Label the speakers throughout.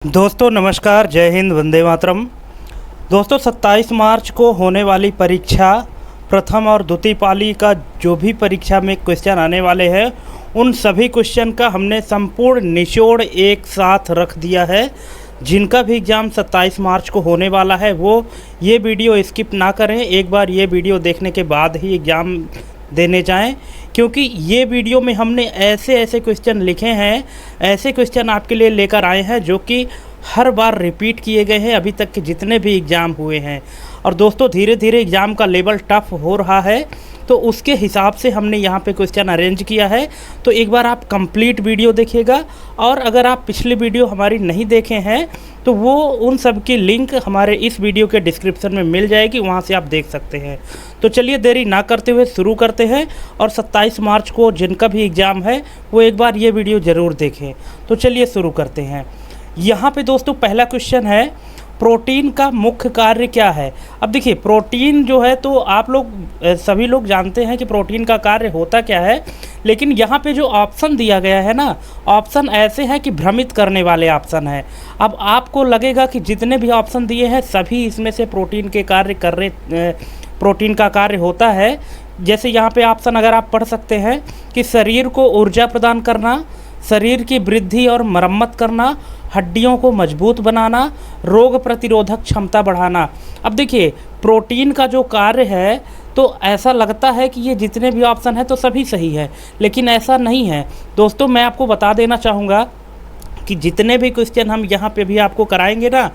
Speaker 1: दोस्तों नमस्कार, जय हिंद, वंदे मातरम। दोस्तों 27 मार्च को होने वाली परीक्षा प्रथम और द्वितीय पाली का जो भी परीक्षा में क्वेश्चन आने वाले हैं उन सभी क्वेश्चन का हमने संपूर्ण निचोड़ एक साथ रख दिया है। जिनका भी एग्ज़ाम 27 मार्च को होने वाला है वो ये वीडियो स्किप ना करें, एक बार ये वीडियो देखने के बाद ही एग्ज़ाम देने जाएं, क्योंकि ये वीडियो में हमने ऐसे ऐसे क्वेश्चन लिखे हैं, ऐसे क्वेश्चन आपके लिए लेकर आए हैं जो कि हर बार रिपीट किए गए हैं अभी तक के जितने भी एग्ज़ाम हुए हैं। और दोस्तों धीरे धीरे एग्ज़ाम का लेवल टफ हो रहा है, तो उसके हिसाब से हमने यहाँ पे क्वेश्चन अरेंज किया है। तो एक बार आप कंप्लीट वीडियो देखिएगा, और अगर आप पिछली वीडियो हमारी नहीं देखे हैं तो वो उन सब की लिंक हमारे इस वीडियो के डिस्क्रिप्शन में मिल जाएगी, वहाँ से आप देख सकते हैं। तो चलिए देरी ना करते हुए शुरू करते हैं, और 27 मार्च को जिनका भी एग्ज़ाम है वो एक बार ये वीडियो ज़रूर देखें। तो चलिए शुरू करते हैं। यहाँ पे दोस्तों पहला क्वेश्चन है, प्रोटीन का मुख्य कार्य क्या है। अब देखिए प्रोटीन जो है तो आप लोग सभी लोग जानते हैं कि प्रोटीन का कार्य होता क्या है, लेकिन यहाँ पे जो ऑप्शन दिया गया है ना, ऑप्शन ऐसे हैं कि भ्रमित करने वाले ऑप्शन है। अब आपको लगेगा कि जितने भी ऑप्शन दिए हैं सभी इसमें से प्रोटीन के कार्य कर रहे, प्रोटीन का कार्य होता है। जैसे यहाँ पे ऑप्शन अगर आप पढ़ सकते हैं कि शरीर को ऊर्जा प्रदान करना, शरीर की वृद्धि और मरम्मत करना, हड्डियों को मजबूत बनाना, रोग प्रतिरोधक क्षमता बढ़ाना। अब देखिए प्रोटीन का जो कार्य है तो ऐसा लगता है कि ये जितने भी ऑप्शन है तो सभी सही है, लेकिन ऐसा नहीं है। दोस्तों मैं आपको बता देना चाहूँगा कि जितने भी क्वेश्चन हम यहाँ पे भी आपको कराएंगे ना,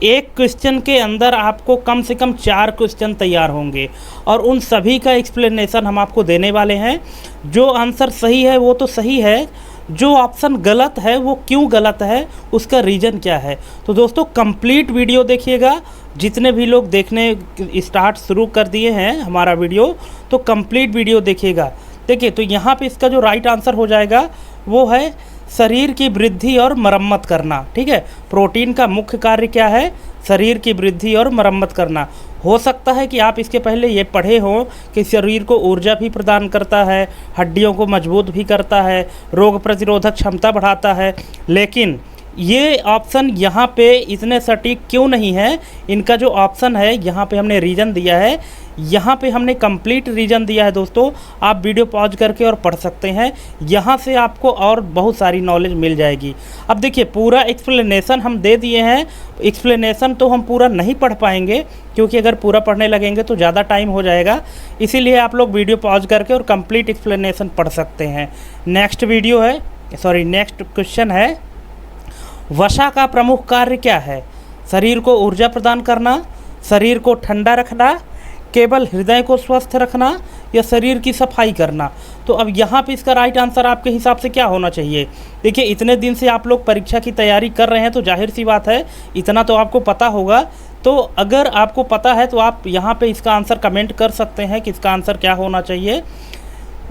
Speaker 1: एक क्वेश्चन के अंदर आपको कम से कम 4 क्वेश्चन तैयार होंगे, और उन सभी का एक्सप्लेनेशन हम आपको देने वाले हैं। जो आंसर सही है वो तो सही है, जो ऑप्शन गलत है वो क्यों गलत है, उसका रीज़न क्या है। तो दोस्तों कंप्लीट वीडियो देखिएगा। जितने भी लोग देखने स्टार्ट शुरू कर दिए हैं हमारा वीडियो, तो कंप्लीट वीडियो देखिएगा। देखिए तो यहाँ पे इसका जो राइट आंसर हो जाएगा वो है शरीर की वृद्धि और मरम्मत करना। ठीक है, प्रोटीन का मुख्य कार्य क्या है, शरीर की वृद्धि और मरम्मत करना। हो सकता है कि आप इसके पहले ये पढ़े हों कि शरीर को ऊर्जा भी प्रदान करता है, हड्डियों को मजबूत भी करता है, रोग प्रतिरोधक क्षमता बढ़ाता है, लेकिन ये ऑप्शन यहाँ पे इतने सटीक क्यों नहीं है। इनका जो ऑप्शन है यहाँ पे हमने रीज़न दिया है, यहाँ पे हमने कंप्लीट रीज़न दिया है। दोस्तों आप वीडियो पॉज करके और पढ़ सकते हैं, यहाँ से आपको और बहुत सारी नॉलेज मिल जाएगी। अब देखिए पूरा एक्सप्लेनेशन हम दे दिए हैं। एक्सप्लेनेशन तो हम पूरा नहीं पढ़ पाएंगे, क्योंकि अगर पूरा पढ़ने लगेंगे तो ज़्यादा टाइम हो जाएगा, इसीलिए आप लोग वीडियो पॉज करके और कंप्लीट एक्सप्लेनेशन पढ़ सकते हैं। नेक्स्ट क्वेश्चन है, वसा का प्रमुख कार्य क्या है। शरीर को ऊर्जा प्रदान करना, शरीर को ठंडा रखना, केवल हृदय को स्वस्थ रखना, या शरीर की सफाई करना। तो अब यहाँ पे इसका राइट आंसर आपके हिसाब से क्या होना चाहिए। देखिए इतने दिन से आप लोग परीक्षा की तैयारी कर रहे हैं तो जाहिर सी बात है इतना तो आपको पता होगा। तो अगर आपको पता है तो आप यहाँ पे इसका आंसर कमेंट कर सकते हैं कि इसका आंसर क्या होना चाहिए,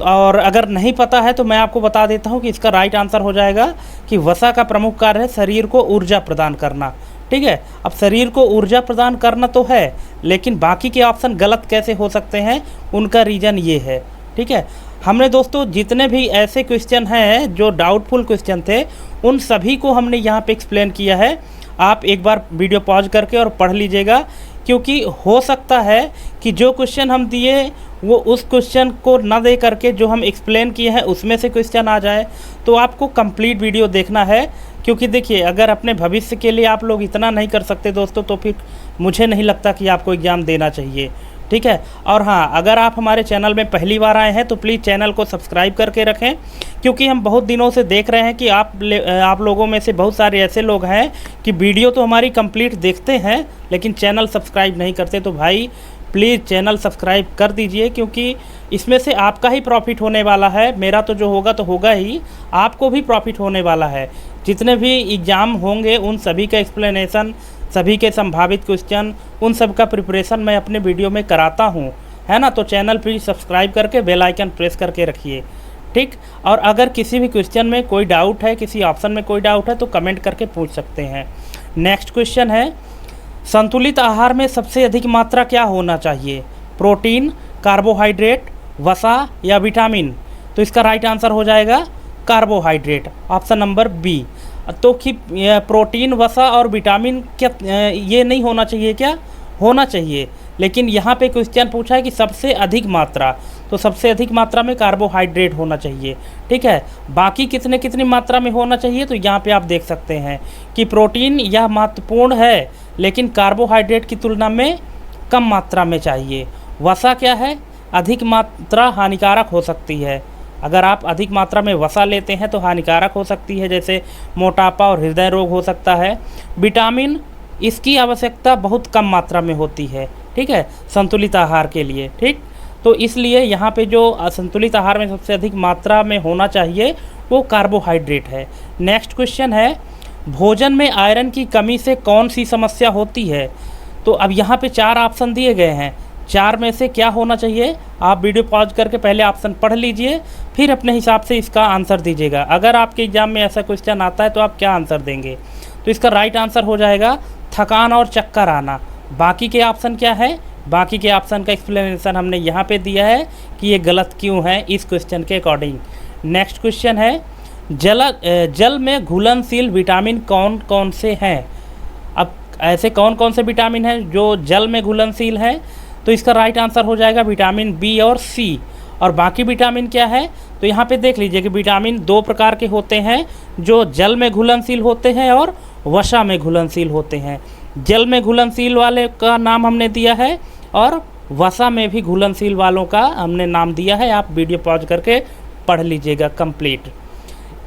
Speaker 1: और अगर नहीं पता है तो मैं आपको बता देता हूँ कि इसका राइट आंसर हो जाएगा कि वसा का प्रमुख कार्य है शरीर को ऊर्जा प्रदान करना। ठीक है, अब शरीर को ऊर्जा प्रदान करना तो है, लेकिन बाकी के ऑप्शन गलत कैसे हो सकते हैं, उनका रीज़न ये है। ठीक है, हमने दोस्तों जितने भी ऐसे क्वेश्चन हैं जो डाउटफुल क्वेश्चन थे उन सभी को हमने यहाँ पे एक्सप्लेन किया है। आप एक बार वीडियो पॉज करके और पढ़ लीजिएगा, क्योंकि हो सकता है कि जो क्वेश्चन हम दिए वो उस क्वेश्चन को ना दे करके जो हम एक्सप्लेन किए हैं उसमें से क्वेश्चन आ जाए। तो आपको कंप्लीट वीडियो देखना है, क्योंकि देखिए अगर अपने भविष्य के लिए आप लोग इतना नहीं कर सकते दोस्तों, तो फिर मुझे नहीं लगता कि आपको एग्ज़ाम देना चाहिए। ठीक है, और हाँ अगर आप हमारे चैनल में पहली बार आए हैं तो प्लीज़ चैनल को सब्सक्राइब करके रखें, क्योंकि हम बहुत दिनों से देख रहे हैं कि आप लोगों में से बहुत सारे ऐसे लोग हैं कि वीडियो तो हमारी कंप्लीट देखते हैं लेकिन चैनल सब्सक्राइब नहीं करते। तो भाई प्लीज़ चैनल सब्सक्राइब कर दीजिए, क्योंकि इसमें से आपका ही प्रॉफिट होने वाला है। मेरा तो जो होगा तो होगा ही, आपको भी प्रॉफिट होने वाला है। जितने भी एग्ज़ाम होंगे उन सभी का एक्सप्लेनेशन, सभी के संभावित क्वेश्चन, उन सब का प्रिपरेशन मैं अपने वीडियो में कराता हूँ, है ना। तो चैनल प्लीज़ सब्सक्राइब करके बेल आइकन प्रेस करके रखिए। ठीक, और अगर किसी भी क्वेश्चन में कोई डाउट है, किसी ऑप्शन में कोई डाउट है तो कमेंट करके पूछ सकते हैं। नेक्स्ट क्वेश्चन है, संतुलित आहार में सबसे अधिक मात्रा क्या होना चाहिए, प्रोटीन, कार्बोहाइड्रेट, वसा या विटामिन। तो इसका राइट आंसर हो जाएगा कार्बोहाइड्रेट, ऑप्शन नंबर बी। तो कि प्रोटीन, वसा और विटामिन क्या ये नहीं होना चाहिए क्या? होना चाहिए, लेकिन यहाँ पे क्वेश्चन पूछा है कि सबसे अधिक मात्रा, तो सबसे अधिक मात्रा में कार्बोहाइड्रेट होना चाहिए। ठीक है, बाकी कितने कितनी मात्रा में होना चाहिए, तो यहाँ पे आप देख सकते हैं कि प्रोटीन यह महत्वपूर्ण है, लेकिन कार्बोहाइड्रेट की तुलना में कम मात्रा में चाहिए। वसा क्या है? अधिक मात्रा हानिकारक हो सकती है। अगर आप अधिक मात्रा में वसा लेते हैं तो हानिकारक हो सकती है, जैसे मोटापा और हृदय रोग हो सकता है। विटामिन, इसकी आवश्यकता बहुत कम मात्रा में होती है, ठीक है, संतुलित आहार के लिए। ठीक, तो इसलिए यहाँ पे जो संतुलित आहार में सबसे अधिक मात्रा में होना चाहिए वो कार्बोहाइड्रेट है। नेक्स्ट क्वेश्चन है, भोजन में आयरन की कमी से कौन सी समस्या होती है? तो अब यहाँ पे 4 ऑप्शन दिए गए हैं, 4 में से क्या होना चाहिए? आप वीडियो पॉज करके पहले ऑप्शन पढ़ लीजिए, फिर अपने हिसाब से इसका आंसर दीजिएगा। अगर आपके एग्जाम में ऐसा क्वेश्चन आता है तो आप क्या आंसर देंगे? तो इसका राइट आंसर हो जाएगा थकान और चक्कर आना। बाकी के ऑप्शन क्या है? बाकी के ऑप्शन का एक्सप्लेनेशन हमने यहाँ पे दिया है कि ये गलत क्यों है इस क्वेश्चन के अकॉर्डिंग। नेक्स्ट क्वेश्चन है, जल में घुलनशील विटामिन कौन कौन से हैं? अब ऐसे कौन कौन से विटामिन हैं जो जल में घुलनशील हैं? तो इसका राइट आंसर हो जाएगा विटामिन बी और सी। और बाकी विटामिन क्या है? तो यहाँ पे देख लीजिए कि विटामिन 2 प्रकार के होते हैं, जो जल में घुलनशील होते हैं और वसा में घुलनशील होते हैं। जल में घुलनशील वाले का नाम हमने दिया है और वसा में भी घुलनशील वालों का हमने नाम दिया है। आप वीडियो पॉज करके पढ़ लीजिएगा कंप्लीट।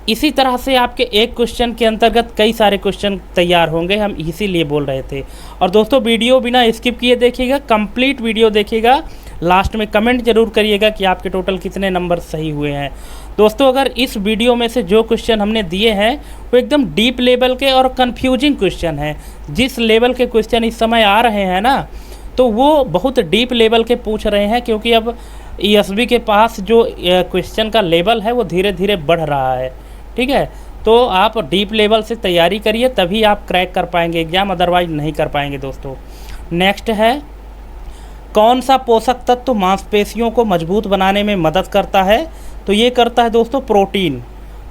Speaker 1: इसी तरह से आपके एक क्वेश्चन के अंतर्गत कई सारे क्वेश्चन तैयार होंगे, हम इसीलिए बोल रहे थे। और दोस्तों वीडियो बिना स्किप किए देखिएगा, कंप्लीट वीडियो देखिएगा, लास्ट में कमेंट जरूर करिएगा कि आपके टोटल कितने नंबर सही हुए हैं। दोस्तों अगर इस वीडियो में से जो क्वेश्चन हमने दिए हैं वो एकदम डीप लेवल के और कन्फ्यूजिंग क्वेश्चन हैं, जिस लेवल के क्वेश्चन इस समय आ रहे हैं ना, तो वो बहुत डीप लेवल के पूछ रहे हैं, क्योंकि अब ESB के पास जो क्वेश्चन का लेवल है वो धीरे धीरे बढ़ रहा है। ठीक है, तो आप डीप लेवल से तैयारी करिए, तभी आप क्रैक कर पाएंगे एग्जाम, अदरवाइज नहीं कर पाएंगे। दोस्तों नेक्स्ट है, कौन सा पोषक तत्व मांसपेशियों को मजबूत बनाने में मदद करता है? तो ये करता है दोस्तों प्रोटीन।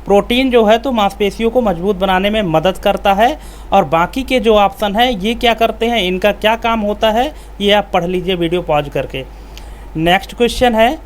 Speaker 1: प्रोटीन जो है तो मांसपेशियों को मजबूत बनाने में मदद करता है। और बाकी के जो ऑप्शन है ये क्या करते हैं, इनका क्या काम होता है, ये आप पढ़ लीजिए वीडियो पॉज करके। नेक्स्ट क्वेश्चन है,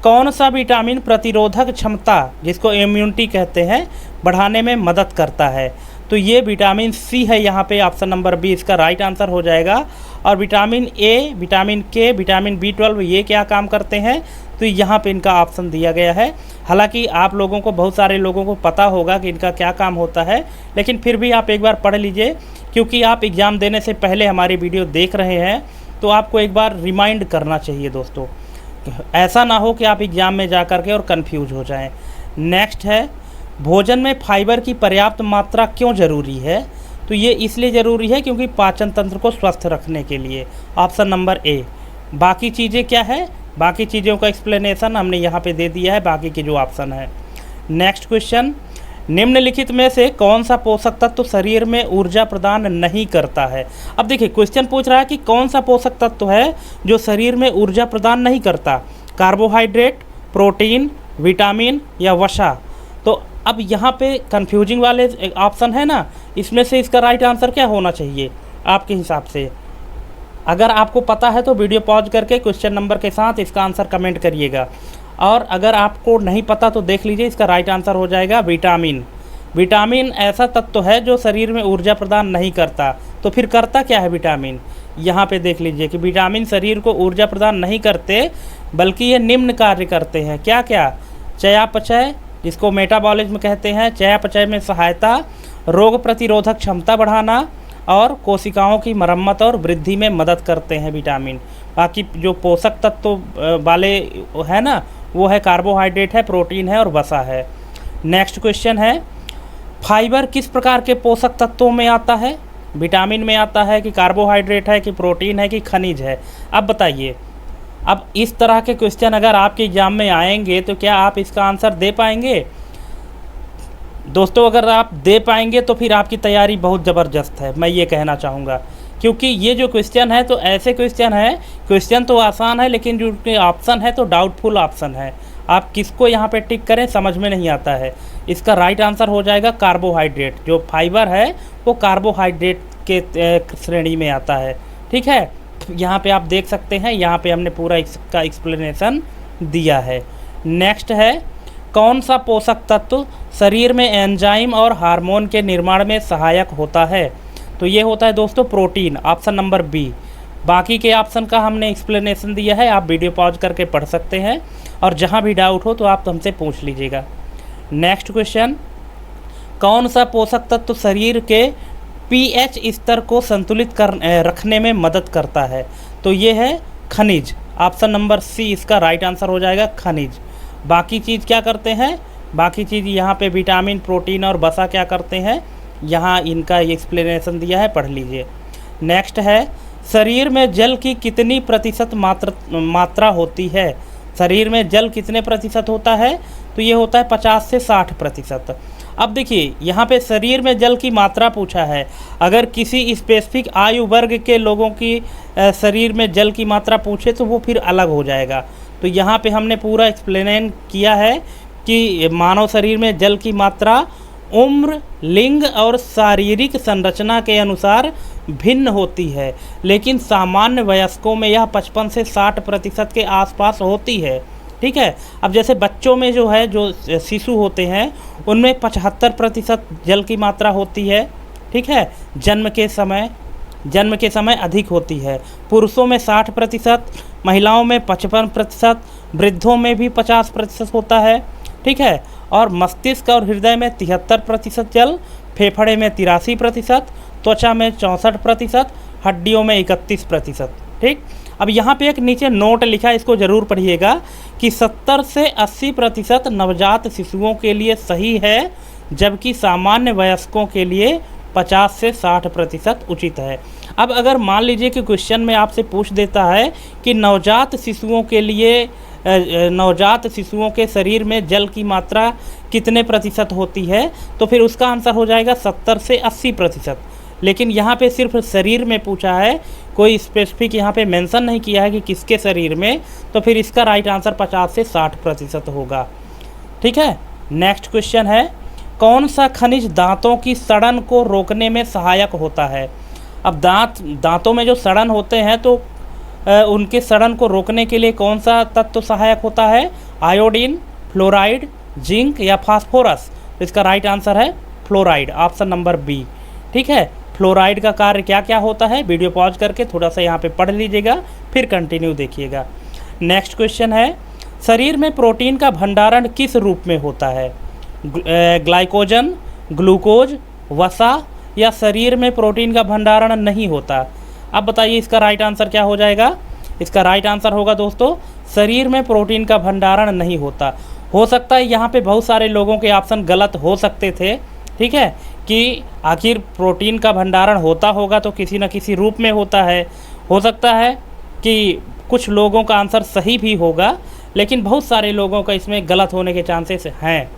Speaker 1: कौन सा विटामिन प्रतिरोधक क्षमता, जिसको इम्यूनिटी कहते हैं, बढ़ाने में मदद करता है? तो ये विटामिन सी है, यहाँ पे ऑप्शन नंबर बी इसका राइट आंसर हो जाएगा। और विटामिन ए, विटामिन के, विटामिन B12 ये क्या काम करते हैं? तो यहाँ पे इनका ऑप्शन दिया गया है। हालांकि आप लोगों को, बहुत सारे लोगों को पता होगा कि इनका क्या काम होता है, लेकिन फिर भी आप एक बार पढ़ लीजिए, क्योंकि आप एग्ज़ाम देने से पहले हमारी वीडियो देख रहे हैं, तो आपको एक बार रिमाइंड करना चाहिए दोस्तों, ऐसा ना हो कि आप एग्ज़ाम में जा कर के और कन्फ्यूज हो जाएं। नेक्स्ट है, भोजन में फाइबर की पर्याप्त मात्रा क्यों ज़रूरी है? तो ये इसलिए ज़रूरी है क्योंकि पाचन तंत्र को स्वस्थ रखने के लिए, ऑप्शन नंबर ए। बाकी चीज़ें क्या है? बाकी चीज़ों का एक्सप्लेनेशन हमने यहाँ पे दे दिया है, बाकी के जो ऑप्शन है। नेक्स्ट क्वेश्चन, निम्नलिखित में से कौन सा पोषक तत्व शरीर में ऊर्जा प्रदान नहीं करता है? अब देखिए क्वेश्चन पूछ रहा है कि कौन सा पोषक तत्व है जो शरीर में ऊर्जा प्रदान नहीं करता, कार्बोहाइड्रेट, प्रोटीन, विटामिन या वसा? तो अब यहाँ पे कंफ्यूजिंग वाले ऑप्शन है ना, इसमें से इसका राइट आंसर क्या होना चाहिए आपके हिसाब से? अगर आपको पता है तो वीडियो पॉज करके क्वेश्चन नंबर के साथ इसका आंसर कमेंट करिएगा, और अगर आपको नहीं पता तो देख लीजिए, इसका राइट आंसर हो जाएगा विटामिन। विटामिन ऐसा तत्व है जो शरीर में ऊर्जा प्रदान नहीं करता। तो फिर करता क्या है विटामिन? यहाँ पे देख लीजिए कि विटामिन शरीर को ऊर्जा प्रदान नहीं करते, बल्कि ये निम्न कार्य करते हैं। क्या क्या? चयापचय, जिसको मेटाबॉलिज्म कहते हैं, चयापचय में सहायता, रोग प्रतिरोधक क्षमता बढ़ाना, और कोशिकाओं की मरम्मत और वृद्धि में मदद करते हैं विटामिन। बाकी जो पोषक तत्व वाले है ना, वो है कार्बोहाइड्रेट है, प्रोटीन है और वसा है। नेक्स्ट क्वेश्चन है, फाइबर किस प्रकार के पोषक तत्वों में आता है? विटामिन में आता है कि कार्बोहाइड्रेट है कि प्रोटीन है कि खनिज है? अब बताइए। अब इस तरह के क्वेश्चन अगर आपके एग्जाम में आएंगे तो क्या आप इसका आंसर दे पाएंगे? दोस्तों अगर आप दे पाएंगे तो फिर आपकी तैयारी बहुत ज़बरदस्त है, मैं ये कहना चाहूँगा, क्योंकि ये जो क्वेश्चन है तो ऐसे क्वेश्चन है, क्वेश्चन तो आसान है लेकिन जो ऑप्शन है तो डाउटफुल ऑप्शन है। आप किसको यहाँ पे टिक करें समझ में नहीं आता है। इसका राइट आंसर हो जाएगा कार्बोहाइड्रेट। जो फाइबर है वो कार्बोहाइड्रेट के श्रेणी में आता है। ठीक है, यहाँ पे आप देख सकते हैं, यहाँ पे हमने पूरा इसका एक्सप्लेनेशन दिया है। नेक्स्ट है, कौन सा पोषक तत्व शरीर में एंजाइम और हार्मोन के निर्माण में सहायक होता है? तो ये होता है दोस्तों प्रोटीन, ऑप्शन नंबर बी। बाकी के ऑप्शन का हमने एक्सप्लेनेशन दिया है, आप वीडियो पॉज करके पढ़ सकते हैं और जहाँ भी डाउट हो तो आप हमसे पूछ लीजिएगा। नेक्स्ट क्वेश्चन, कौन सा पोषक तत्व शरीर के पीएच स्तर को संतुलित रखने में मदद करता है? तो ये है खनिज, ऑप्शन नंबर सी इसका राइट आंसर हो जाएगा, खनिज। बाकी चीज़ क्या करते हैं? बाकी चीज़ यहाँ पे विटामिन, प्रोटीन और वसा क्या करते हैं, यहाँ इनका एक्सप्लेनेशन दिया है, पढ़ लीजिए। नेक्स्ट है, शरीर में जल की कितनी प्रतिशत मात्रा होती है? शरीर में जल कितने प्रतिशत होता है? तो ये होता है 50 से 60%। अब देखिए यहाँ पे शरीर में जल की मात्रा पूछा है। अगर किसी स्पेसिफिक आयु वर्ग के लोगों की शरीर में जल की मात्रा पूछे तो वो फिर अलग हो जाएगा। तो यहाँ पे हमने पूरा एक्सप्लेन किया है कि मानव शरीर में जल की मात्रा उम्र, लिंग और शारीरिक संरचना के अनुसार भिन्न होती है, लेकिन सामान्य वयस्कों में यह 55 से 60% के आसपास होती है। ठीक है, अब जैसे बच्चों में जो है, जो शिशु होते हैं उनमें 75% जल की मात्रा होती है। ठीक है, जन्म के समय अधिक होती है। पुरुषों में 60%, महिलाओं में 55%, वृद्धों में भी 50% होता है। ठीक है, और मस्तिष्क और हृदय में 73% जल, फेफड़े में 83%, त्वचा में 64%, हड्डियों में 31%। ठीक, अब यहाँ पे एक नीचे नोट लिखा है, इसको ज़रूर पढ़िएगा कि 70 से 80% नवजात शिशुओं के लिए सही है, जबकि सामान्य वयस्कों के लिए 50 से 60% उचित है। अब अगर मान लीजिए कि क्वेश्चन में आपसे पूछ देता है कि नवजात शिशुओं के शरीर में जल की मात्रा कितने प्रतिशत होती है, तो फिर उसका आंसर हो जाएगा 70 से 80%। लेकिन यहाँ पे सिर्फ शरीर में पूछा है, कोई स्पेसिफिक यहाँ पे मेंशन नहीं किया है कि किसके शरीर में, तो फिर इसका राइट आंसर 50 से 60% होगा। ठीक है, नेक्स्ट क्वेश्चन है, कौन सा खनिज दांतों की सड़न को रोकने में सहायक होता है? अब दांतों में जो सड़न होते हैं तो उनके सड़न को रोकने के लिए कौन सा तत्व सहायक होता है? आयोडीन, फ्लोराइड, जिंक या फास्फोरस? तो इसका राइट आंसर है फ्लोराइड, ऑप्शन नंबर बी। ठीक है, फ्लोराइड का कार्य क्या क्या होता है, वीडियो पॉज करके थोड़ा सा यहाँ पे पढ़ लीजिएगा, फिर कंटिन्यू देखिएगा। नेक्स्ट क्वेश्चन है, शरीर में प्रोटीन का भंडारण किस रूप में होता है? ग्लाइकोजन, ग्लूकोज, वसा या शरीर में प्रोटीन का भंडारण नहीं होता? अब बताइए इसका राइट आंसर क्या हो जाएगा? इसका राइट आंसर होगा दोस्तों, शरीर में प्रोटीन का भंडारण नहीं होता। हो सकता है यहाँ पे बहुत सारे लोगों के ऑप्शन गलत हो सकते थे। ठीक है, कि आखिर प्रोटीन का भंडारण होता होगा तो किसी न किसी रूप में होता है। हो सकता है कि कुछ लोगों का आंसर सही भी होगा, लेकिन बहुत सारे लोगों का इसमें गलत होने के चांसेस हैं।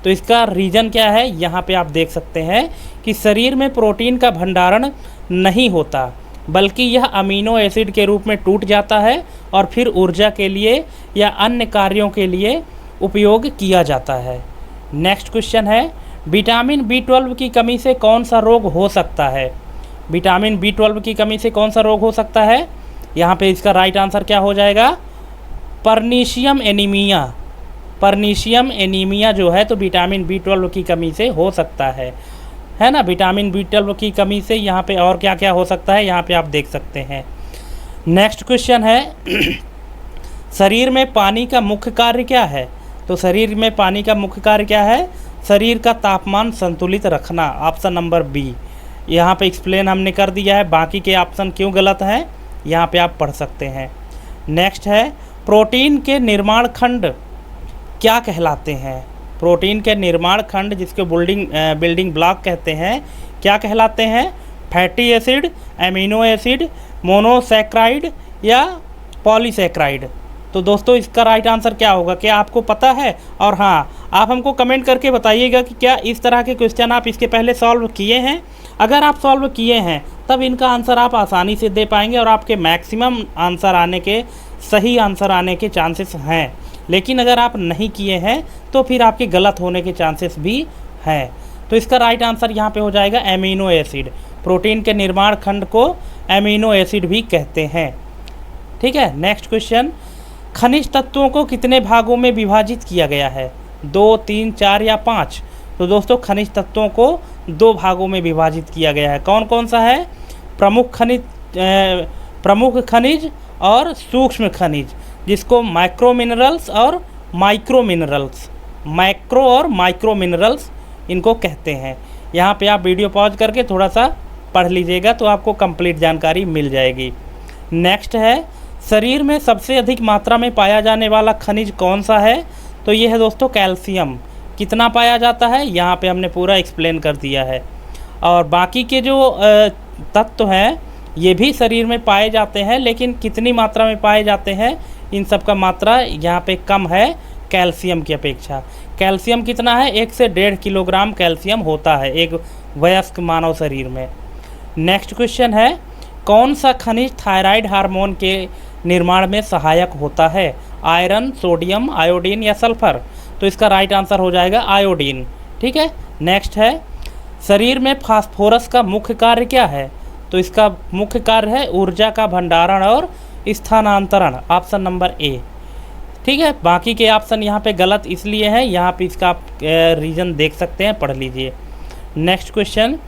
Speaker 1: तो इसका रीज़न क्या है, यहाँ पे आप देख सकते हैं कि शरीर में प्रोटीन का भंडारण नहीं होता, बल्कि यह अमीनो एसिड के रूप में टूट जाता है और फिर ऊर्जा के लिए या अन्य कार्यों के लिए उपयोग किया जाता है। नेक्स्ट क्वेश्चन है, विटामिन B12 की कमी से कौन सा रोग हो सकता है? विटामिन B12 की कमी से कौन सा रोग हो सकता है? यहाँ पे इसका राइट आंसर क्या हो जाएगा? पर्नीशियम एनीमिया। पर्नीशियम एनीमिया जो है तो विटामिन B12 की कमी से हो सकता है ना। विटामिन B12 की कमी से यहाँ पे और क्या क्या हो सकता है, यहाँ पे आप देख सकते हैं। नेक्स्ट क्वेश्चन है, शरीर में पानी का मुख्य कार्य क्या है? तो शरीर में पानी का मुख्य कार्य क्या है? शरीर का तापमान संतुलित रखना, ऑप्शन नंबर बी। यहाँ पे एक्सप्लेन हमने कर दिया है, बाकी के ऑप्शन क्यों गलत हैं यहाँ पे आप पढ़ सकते हैं। नेक्स्ट है, प्रोटीन के निर्माण खंड क्या कहलाते हैं? प्रोटीन के निर्माण खंड जिसको बिल्डिंग ब्लॉक कहते हैं, क्या कहलाते हैं? Fatty acid, amino acid, monosaccharide या पॉलीसैक्राइड? तो दोस्तों इसका राइट आंसर क्या होगा, क्या आपको पता है? और हाँ, आप हमको कमेंट करके बताइएगा कि क्या इस तरह के क्वेश्चन आप इसके पहले सॉल्व किए हैं। अगर आप सॉल्व किए हैं तब इनका आंसर आप आसानी से दे पाएंगे और आपके मैक्सिमम आंसर आने के, सही आंसर आने के चांसेस हैं। लेकिन अगर आप नहीं किए हैं तो फिर आपके गलत होने के चांसेस भी हैं। तो इसका राइट आंसर यहाँ पे हो जाएगा एमिनो एसिड। प्रोटीन के निर्माण खंड को एमिनो एसिड भी कहते हैं। ठीक है, नेक्स्ट क्वेश्चन, खनिज तत्वों को कितने भागों में विभाजित किया गया है? 2, 3, 4 या 5? तो दोस्तों खनिज तत्वों को 2 भागों में विभाजित किया गया है। कौन कौन सा है? प्रमुख खनिज और सूक्ष्म खनिज, जिसको माइक्रो मिनरल्स और माइक्रो मिनरल्स, मैक्रो और माइक्रो मिनरल्स इनको कहते हैं। यहाँ पे आप वीडियो पॉज करके थोड़ा सा पढ़ लीजिएगा तो आपको कंप्लीट जानकारी मिल जाएगी। नेक्स्ट है, शरीर में सबसे अधिक मात्रा में पाया जाने वाला खनिज कौन सा है? तो ये है दोस्तों कैल्शियम। कितना पाया जाता है यहाँ पे हमने पूरा एक्सप्लेन कर दिया है। और बाकी के जो तत्व हैं ये भी शरीर में पाए जाते हैं, लेकिन कितनी मात्रा में पाए जाते हैं इन सब का मात्रा यहाँ पे कम है कैल्शियम की अपेक्षा। कैल्शियम कितना है? 1 से 1.5 किलोग्राम कैल्शियम होता है एक वयस्क मानव शरीर में। नेक्स्ट क्वेश्चन है, कौन सा खनिज थायराइड हार्मोन के निर्माण में सहायक होता है? आयरन, सोडियम, आयोडीन या सल्फर? तो इसका राइट आंसर हो जाएगा आयोडीन। ठीक है, नेक्स्ट है, शरीर में फास्फोरस का मुख्य कार्य क्या है? तो इसका मुख्य कार्य है ऊर्जा का भंडारण और स्थानांतरण, ऑप्शन नंबर ए। ठीक है, बाकी के ऑप्शन यहाँ पे गलत इसलिए हैं, यहाँ पे इसका आप रीज़न देख सकते हैं, पढ़ लीजिए। नेक्स्ट क्वेश्चन,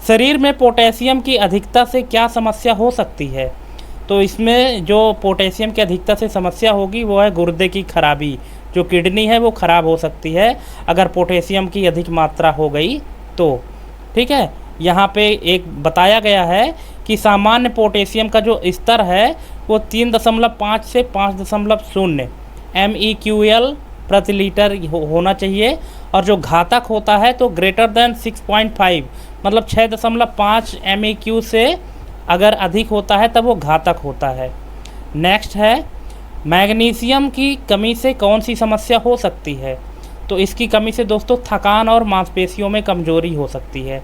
Speaker 1: शरीर में पोटेशियम की अधिकता से क्या समस्या हो सकती है? तो इसमें जो पोटेशियम की अधिकता से समस्या होगी वो है गुर्दे की खराबी, जो किडनी है वो ख़राब हो सकती है अगर पोटेशियम की अधिक मात्रा हो गई तो। ठीक है, यहाँ पे एक बताया गया है कि सामान्य पोटेशियम का जो स्तर है वो 3.5 से 5.0 MEQL प्रति लीटर होना चाहिए, और जो घातक होता है तो ग्रेटर देन 6.5 मतलब 6.5 MEQ से अगर अधिक होता है तब वो घातक होता है। नेक्स्ट है, मैग्नीशियम की कमी से कौन सी समस्या हो सकती है? तो इसकी कमी से दोस्तों थकान और मांसपेशियों में कमजोरी हो सकती है।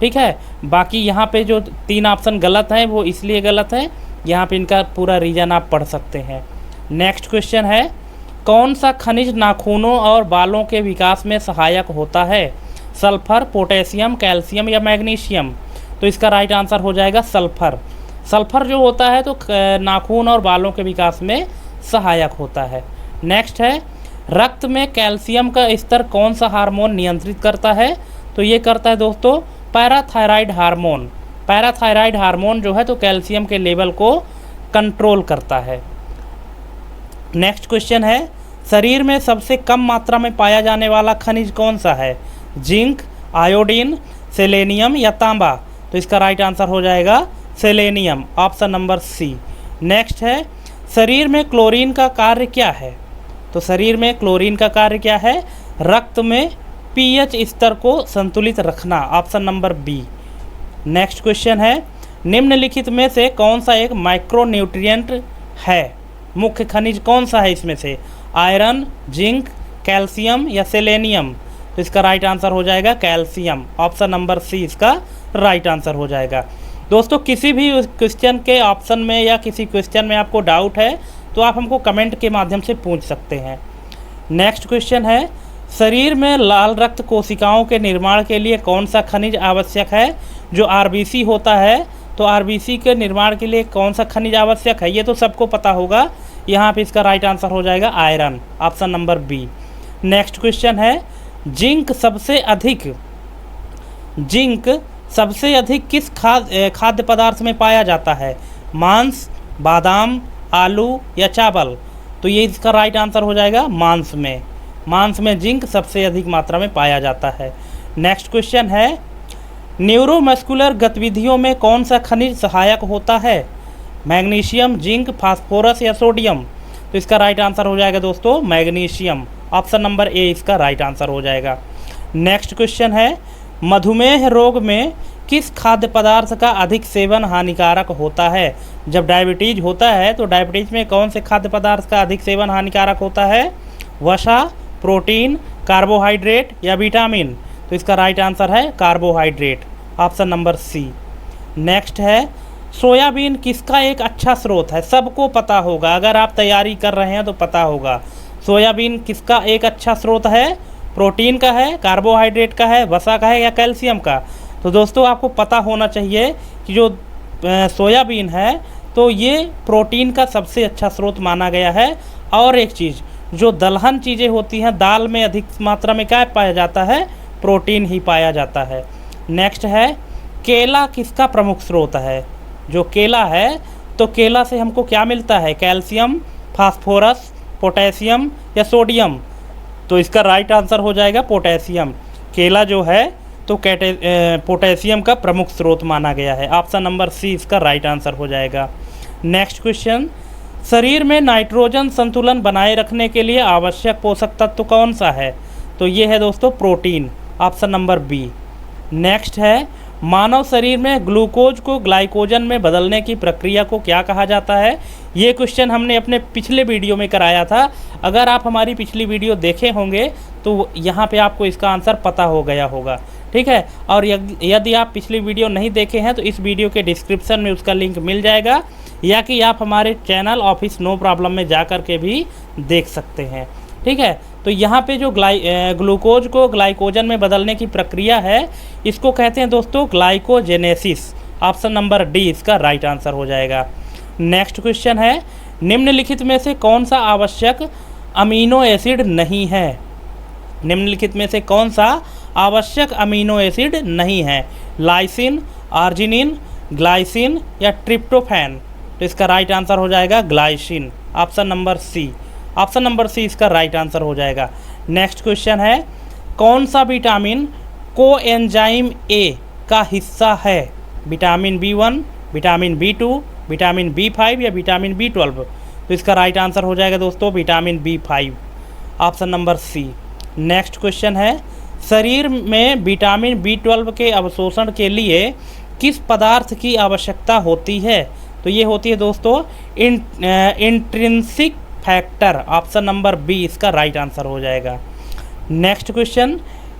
Speaker 1: ठीक है, बाकी यहाँ पे जो 3 ऑप्शन गलत हैं वो इसलिए गलत है, यहाँ पे इनका पूरा रीज़न आप पढ़ सकते हैं। नेक्स्ट क्वेश्चन है, कौन सा खनिज नाखूनों और बालों के विकास में सहायक होता है? सल्फर, पोटेशियम, कैल्शियम या मैग्नीशियम? तो इसका राइट आंसर हो जाएगा सल्फर। सल्फर जो होता है तो नाखून और बालों के विकास में सहायक होता है। नेक्स्ट है, रक्त में कैल्शियम का स्तर कौन सा हार्मोन नियंत्रित करता है? तो ये करता है दोस्तों पैराथायराइड हार्मोन। पैराथायराइड हार्मोन जो है तो कैल्शियम के लेवल को कंट्रोल करता है। नेक्स्ट क्वेश्चन है, शरीर में सबसे कम मात्रा में पाया जाने वाला खनिज कौन सा है? जिंक, आयोडीन, सेलेनियम या तांबा? तो इसका राइट आंसर हो जाएगा selenium, option number C. Next है, शरीर में क्लोरीन का कार्य क्या है? तो शरीर में क्लोरीन का कार्य क्या है? रक्त में pH स्तर को संतुलित रखना, option number B. Next question है, निम्नलिखित में से कौन सा एक माइक्रोन्यूट्रिएंट है? मुख्य खनिज कौन सा है इसमें से? आयरन, जिंक, कैल्शियम या सेलेनियम? तो इसका राइट आंसर हो जाएगा कैल्शियम, ऑप्शन नंबर सी इसका राइट आंसर हो जाएगा। दोस्तों किसी भी क्वेश्चन के ऑप्शन में या किसी क्वेश्चन में आपको डाउट है तो आप हमको कमेंट के माध्यम से पूछ सकते हैं। नेक्स्ट क्वेश्चन है, शरीर में लाल रक्त कोशिकाओं के निर्माण के लिए कौन सा खनिज आवश्यक है? जो आरबीसी होता है तो आरबीसी के निर्माण के लिए कौन सा खनिज आवश्यक है? ये तो सबको पता होगा, यहाँ पे इसका राइट आंसर हो जाएगा iron, option number B. Next question है, जिंक सबसे अधिक किस खाद्य पदार्थ में पाया जाता है? मांस, बादाम, आलू या चावल? तो ये इसका राइट आंसर हो जाएगा मांस में। मांस में जिंक सबसे अधिक मात्रा में पाया जाता है। नेक्स्ट क्वेश्चन है, न्यूरोमस्कुलर गतिविधियों में कौन सा खनिज सहायक होता है? मैग्नीशियम, जिंक, फास्फोरस या सोडियम? तो इसका राइट आंसर हो जाएगा दोस्तों मैग्नीशियम, ऑप्शन नंबर ए इसका राइट आंसर हो जाएगा। नेक्स्ट क्वेश्चन है, मधुमेह रोग में किस खाद्य पदार्थ का अधिक सेवन हानिकारक होता है? जब डायबिटीज होता है तो डायबिटीज में कौन से खाद्य पदार्थ का अधिक सेवन हानिकारक होता है? वसा, प्रोटीन, कार्बोहाइड्रेट या विटामिन? तो इसका राइट आंसर है carbohydrate, option number C. Next है, सोयाबीन किसका एक अच्छा स्रोत है? सबको पता होगा, अगर आप तैयारी कर रहे हैं तो पता होगा। सोयाबीन किसका एक अच्छा स्रोत है? प्रोटीन का है, कार्बोहाइड्रेट का है, वसा का है या कैल्शियम का? तो दोस्तों आपको पता होना चाहिए कि जो सोयाबीन है तो ये प्रोटीन का सबसे अच्छा स्रोत माना गया है। और एक चीज़, जो दलहन चीज़ें होती हैं, दाल में अधिक मात्रा में क्या पाया जाता है? प्रोटीन ही पाया जाता है। नेक्स्ट है, केला किसका प्रमुख स्रोत है? जो केला है तो केला से हमको क्या मिलता है? कैल्शियम, फास्फोरस, पोटेशियम या सोडियम? तो इसका राइट आंसर हो जाएगा पोटेशियम। केला जो है तो पोटेशियम का प्रमुख स्रोत माना गया है। ऑप्शन नंबर सी इसका राइट आंसर हो जाएगा। नेक्स्ट क्वेश्चन, शरीर में नाइट्रोजन संतुलन बनाए रखने के लिए आवश्यक पोषक तत्व कौन सा है? तो ये है दोस्तों protein, option number B. Next है, मानव शरीर में ग्लूकोज को ग्लाइकोजन में बदलने की प्रक्रिया को क्या कहा जाता है? ये क्वेश्चन हमने अपने पिछले वीडियो में कराया था। अगर आप हमारी पिछली वीडियो देखे होंगे तो यहाँ पे आपको इसका आंसर पता हो गया होगा, ठीक है। और यदि आप पिछली वीडियो नहीं देखे हैं तो इस वीडियो के डिस्क्रिप्शन में उसका लिंक मिल जाएगा, या कि आप हमारे चैनल ऑफिस नो प्रॉब्लम में जा कर के भी देख सकते हैं, ठीक है। तो यहाँ पे जो ग्लूकोज को ग्लाइकोजन में बदलने की प्रक्रिया है इसको कहते हैं दोस्तों ग्लाइकोजेनेसिस। ऑप्शन नंबर डी इसका राइट आंसर हो जाएगा। नेक्स्ट क्वेश्चन है, निम्नलिखित में से कौन सा आवश्यक अमीनो एसिड नहीं है? निम्नलिखित में से कौन सा आवश्यक अमीनो एसिड नहीं है? लाइसिन, आर्जिनिन, ग्लाइसिन या ट्रिप्टोफैन? तो इसका राइट आंसर हो जाएगा glycine, option number C. Option number C इसका राइट आंसर हो जाएगा। नेक्स्ट क्वेश्चन है, कौन सा विटामिन कोएंजाइम ए का हिस्सा है? Vitamin B1, vitamin B2, vitamin B5 या विटामिन B12? तो इसका राइट आंसर हो जाएगा दोस्तों vitamin B5, option number C. Next question है, शरीर में विटामिन B12 के अवशोषण के लिए किस पदार्थ की आवश्यकता होती है? तो ये होती है दोस्तों intrinsic factor, option number B इसका राइट आंसर हो जाएगा। नेक्स्ट क्वेश्चन,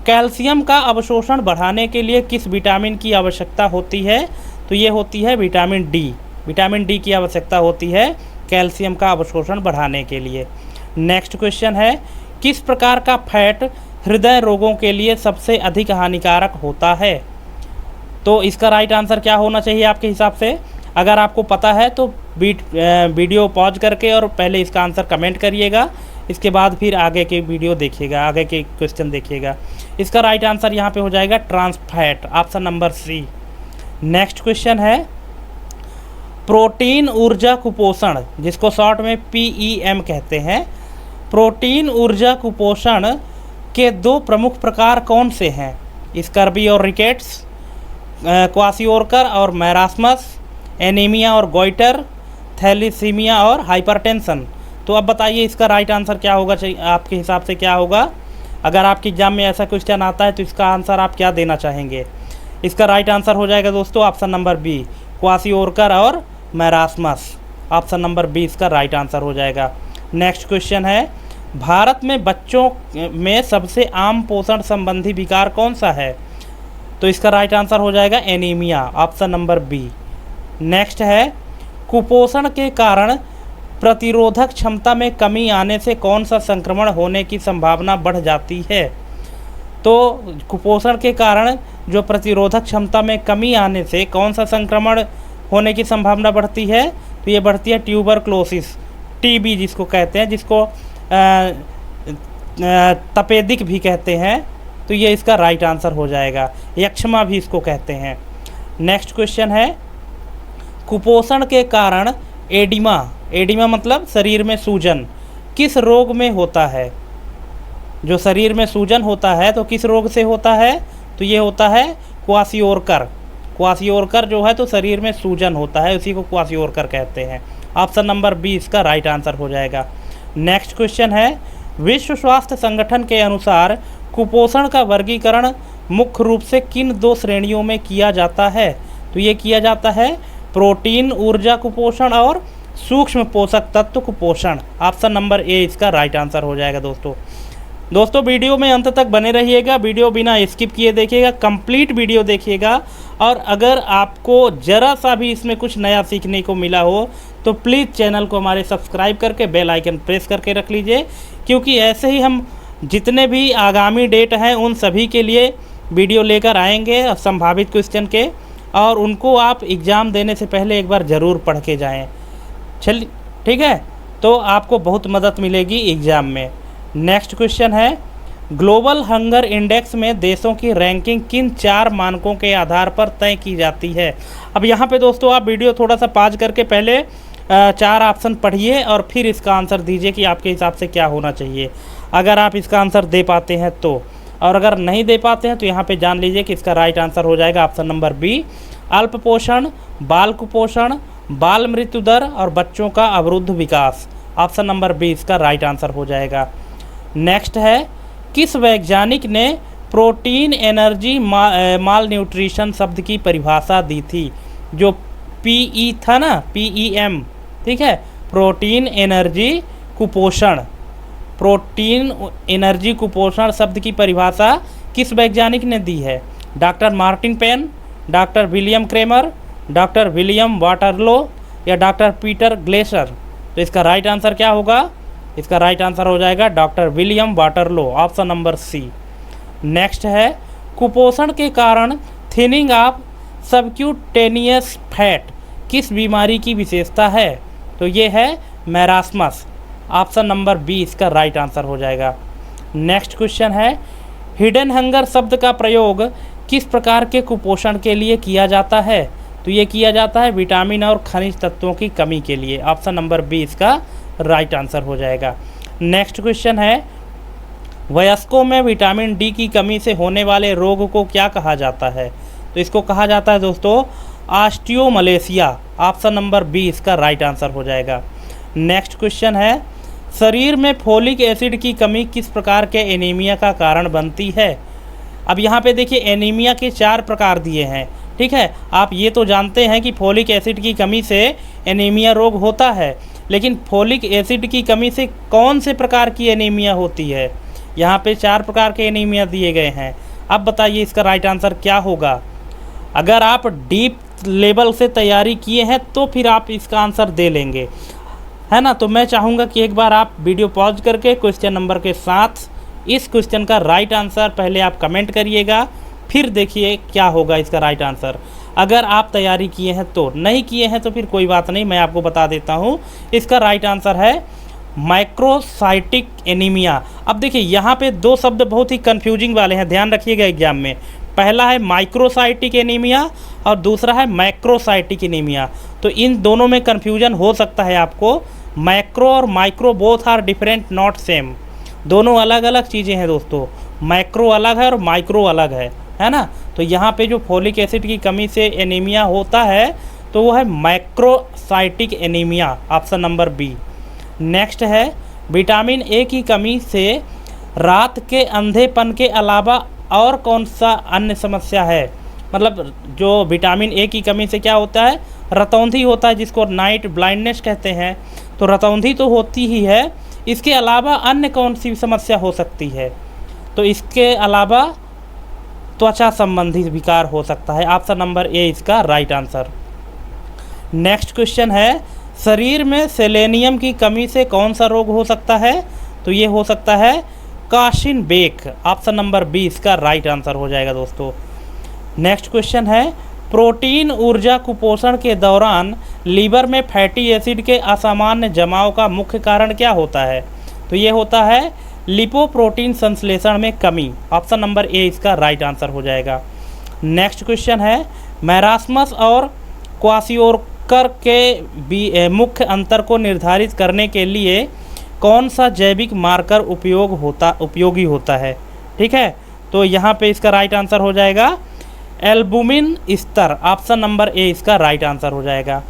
Speaker 1: कैल्शियम का अवशोषण बढ़ाने के लिए किस विटामिन की आवश्यकता होती है? तो ये होती है विटामिन डी। विटामिन डी की आवश्यकता होती है कैल्शियम का अवशोषण बढ़ाने के लिए। नेक्स्ट क्वेश्चन है, किस प्रकार का फैट हृदय रोगों के लिए सबसे अधिक हानिकारक होता है? तो इसका राइट आंसर क्या होना चाहिए आपके हिसाब से? अगर आपको पता है तो वीडियो पॉज करके और पहले इसका आंसर कमेंट करिएगा, इसके बाद फिर आगे के वीडियो देखिएगा, आगे के क्वेश्चन देखिएगा। इसका राइट आंसर यहाँ पे हो जाएगा trans fat, option number C. Next question है, प्रोटीन ऊर्जा कुपोषण, जिसको शॉर्ट में PEM कहते हैं, प्रोटीन ऊर्जा कुपोषण के दो प्रमुख प्रकार कौन से हैं? स्कर्वी और रिकेट्स, क्वासियोरकर और मैरास्मस, एनीमिया और गोइटर, थैलीसीमिया और हाइपरटेंशन? तो अब बताइए इसका राइट आंसर क्या होगा आपके हिसाब से, क्या होगा? अगर आपके एग्जाम में ऐसा क्वेश्चन आता है तो इसका आंसर आप क्या देना चाहेंगे? इसका राइट आंसर हो जाएगा दोस्तों ऑप्शन नंबर बी, क्वासियोरकर और मैरास्मस, ऑप्शन नंबर बी इसका राइट आंसर हो जाएगा। नेक्स्ट क्वेश्चन है, भारत में बच्चों में सबसे आम पोषण संबंधी विकार कौन सा है? तो इसका राइट आंसर हो जाएगा anaemia, option number B. Next है, कुपोषण के कारण प्रतिरोधक क्षमता में कमी आने से कौन सा संक्रमण होने की संभावना बढ़ जाती है? तो कुपोषण के कारण जो प्रतिरोधक क्षमता में कमी आने से कौन सा संक्रमण होने की संभावना बढ़ती है? तो ये बढ़ती है ट्यूबरक्लोसिस, TB जिसको कहते हैं, जिसको तपेदिक भी कहते हैं। तो ये इसका राइट आंसर हो जाएगा। यक्ष्मा भी इसको कहते हैं। नेक्स्ट क्वेश्चन है, कुपोषण के कारण एडिमा मतलब शरीर में सूजन, किस रोग में होता है? जो शरीर में सूजन होता है तो किस रोग से होता है? तो ये होता है क्वासियोरकर। क्वासियोरकर जो है तो शरीर में सूजन होता है, उसी को क्वासियोरकर कहते हैं। ऑप्शन नंबर बी इसका राइट आंसर हो जाएगा। नेक्स्ट क्वेश्चन है, विश्व स्वास्थ्य संगठन के अनुसार कुपोषण का वर्गीकरण मुख्य रूप से किन दो श्रेणियों में किया जाता है? तो ये किया जाता है प्रोटीन ऊर्जा कुपोषण और सूक्ष्म पोषक तत्व कुपोषण। ऑप्शन नंबर ए इसका राइट आंसर हो जाएगा। दोस्तों वीडियो में अंत तक बने रहिएगा, वीडियो बिना स्किप किए देखिएगा, कंप्लीट वीडियो देखिएगा। और अगर आपको ज़रा सा भी इसमें कुछ नया सीखने को मिला हो तो प्लीज़ चैनल को हमारे सब्सक्राइब करके बेल आइकन प्रेस करके रख लीजिए, क्योंकि ऐसे ही हम जितने भी आगामी डेट हैं उन सभी के लिए वीडियो लेकर आएंगे संभावित क्वेश्चन के, और उनको आप एग्ज़ाम देने से पहले एक बार ज़रूर पढ़ के जाएँ। चलिए ठीक है, तो आपको बहुत मदद मिलेगी एग्ज़ाम में। नेक्स्ट क्वेश्चन है, ग्लोबल हंगर इंडेक्स में देशों की रैंकिंग किन 4 मानकों के आधार पर तय की जाती है। अब यहाँ पे दोस्तों आप वीडियो थोड़ा सा पॉज करके पहले 4 ऑप्शन पढ़िए और फिर इसका आंसर दीजिए कि आपके हिसाब से क्या होना चाहिए, अगर आप इसका आंसर दे पाते हैं तो। और अगर नहीं दे पाते हैं तो यहाँ पे जान लीजिए कि इसका राइट आंसर हो जाएगा ऑप्शन नंबर बी, अल्प पोषण, बाल कुपोषण, बाल मृत्यु दर और बच्चों का अवरुद्ध विकास। ऑप्शन नंबर बी इसका राइट आंसर हो जाएगा। नेक्स्ट है, किस वैज्ञानिक ने प्रोटीन एनर्जी माल न्यूट्रिशन शब्द की परिभाषा दी थी। जो पीई था ना, PEM, ठीक है, प्रोटीन एनर्जी कुपोषण, प्रोटीन एनर्जी कुपोषण शब्द की परिभाषा किस वैज्ञानिक ने दी है। Doctor Martin Payne, doctor William Cramer, doctor William Waterlow या डॉक्टर पीटर ग्लेसर। तो इसका राइट आंसर क्या होगा, इसका राइट आंसर हो जाएगा doctor William Waterlow, option number C. Next है, कुपोषण के कारण थिनिंग ऑफ सबक्यूटेनियस फैट किस बीमारी की विशेषता है। तो ये है मैरास्मस, ऑप्शन नंबर बी इसका राइट आंसर हो जाएगा। नेक्स्ट क्वेश्चन है, हिडन हंगर शब्द का प्रयोग किस प्रकार के कुपोषण के लिए किया जाता है। तो ये किया जाता है विटामिन और खनिज तत्वों की कमी के लिए, ऑप्शन नंबर बी इसका राइट आंसर हो जाएगा। नेक्स्ट क्वेश्चन है, वयस्कों में विटामिन डी की कमी से होने वाले रोग को क्या कहा जाता है। तो इसको कहा जाता है दोस्तों ऑस्टियोमलेशिया, ऑप्शन नंबर बी इसका राइट आंसर हो जाएगा। नेक्स्ट क्वेश्चन है, शरीर में फोलिक एसिड की कमी किस प्रकार के एनीमिया का कारण बनती है। अब यहाँ पे देखिए एनीमिया के 4 प्रकार दिए हैं, ठीक है। आप ये तो जानते हैं कि फोलिक एसिड की कमी से एनीमिया रोग होता है, लेकिन फोलिक एसिड की कमी से कौन से प्रकार की एनीमिया होती है। यहाँ पे 4 प्रकार के एनीमिया दिए गए हैं। अब बताइए इसका राइट आंसर क्या होगा। अगर आप डीप लेवल से तैयारी किए हैं तो फिर आप इसका आंसर दे लेंगे, है ना। तो मैं चाहूँगा कि एक बार आप वीडियो पॉज करके क्वेश्चन नंबर के साथ इस क्वेश्चन का राइट आंसर पहले आप कमेंट करिएगा, फिर देखिए क्या होगा इसका राइट आंसर। अगर आप तैयारी किए हैं तो, नहीं किए हैं तो फिर कोई बात नहीं, मैं आपको बता देता हूँ। इसका राइट आंसर है माइक्रोसाइटिक एनीमिया। अब देखिए यहाँ पे 2 शब्द बहुत ही कंफ्यूजिंग वाले हैं, ध्यान रखिएगा एग्जाम में। पहला है माइक्रोसाइटिक एनीमिया और दूसरा है मैक्रोसाइटिक एनीमिया। तो इन दोनों में कन्फ्यूजन हो सकता है आपको। मैक्रो और micro both are different not same, दोनों अलग अलग चीज़ें हैं दोस्तों। मैक्रो अलग है और माइक्रो अलग है ना। तो यहाँ पे जो फोलिक एसिड की कमी से एनीमिया होता है तो वो है macrocytic anaemia, option number B. Next है, विटामिन ए की कमी से रात के अंधेपन के अलावा और कौन सा अन्य समस्या है। मतलब जो विटामिन ए की कमी से क्या होता है, रतौंधी होता है, जिसको नाइट ब्लाइंडनेस कहते हैं। तो रतौंधी तो होती ही है, इसके अलावा अन्य कौन सी समस्या हो सकती है। तो इसके अलावा त्वचा संबंधी विकार हो सकता है, ऑप्शन नंबर ए इसका राइट आंसर। नेक्स्ट क्वेश्चन है, शरीर में सेलेनियम की कमी से कौन सा रोग हो सकता है। तो ये हो सकता है Kashin Beck, option number B इसका राइट आंसर हो जाएगा दोस्तों। नेक्स्ट क्वेश्चन है, प्रोटीन ऊर्जा कुपोषण के दौरान लीवर में फैटी एसिड के असामान्य जमाव का मुख्य कारण क्या होता है। तो ये होता है लिपोप्रोटीन संश्लेषण में कमी, ऑप्शन नंबर ए इसका राइट आंसर हो जाएगा। नेक्स्ट क्वेश्चन है, मैरास्मस और क्वाशियोकर के मुख्य अंतर को निर्धारित करने के लिए कौन सा जैविक मार्कर उपयोगी होता है। ठीक है, तो यहाँ पे इसका राइट आंसर हो जाएगा एल्बुमिन स्तर, ऑप्शन नंबर ए इसका राइट आंसर हो जाएगा।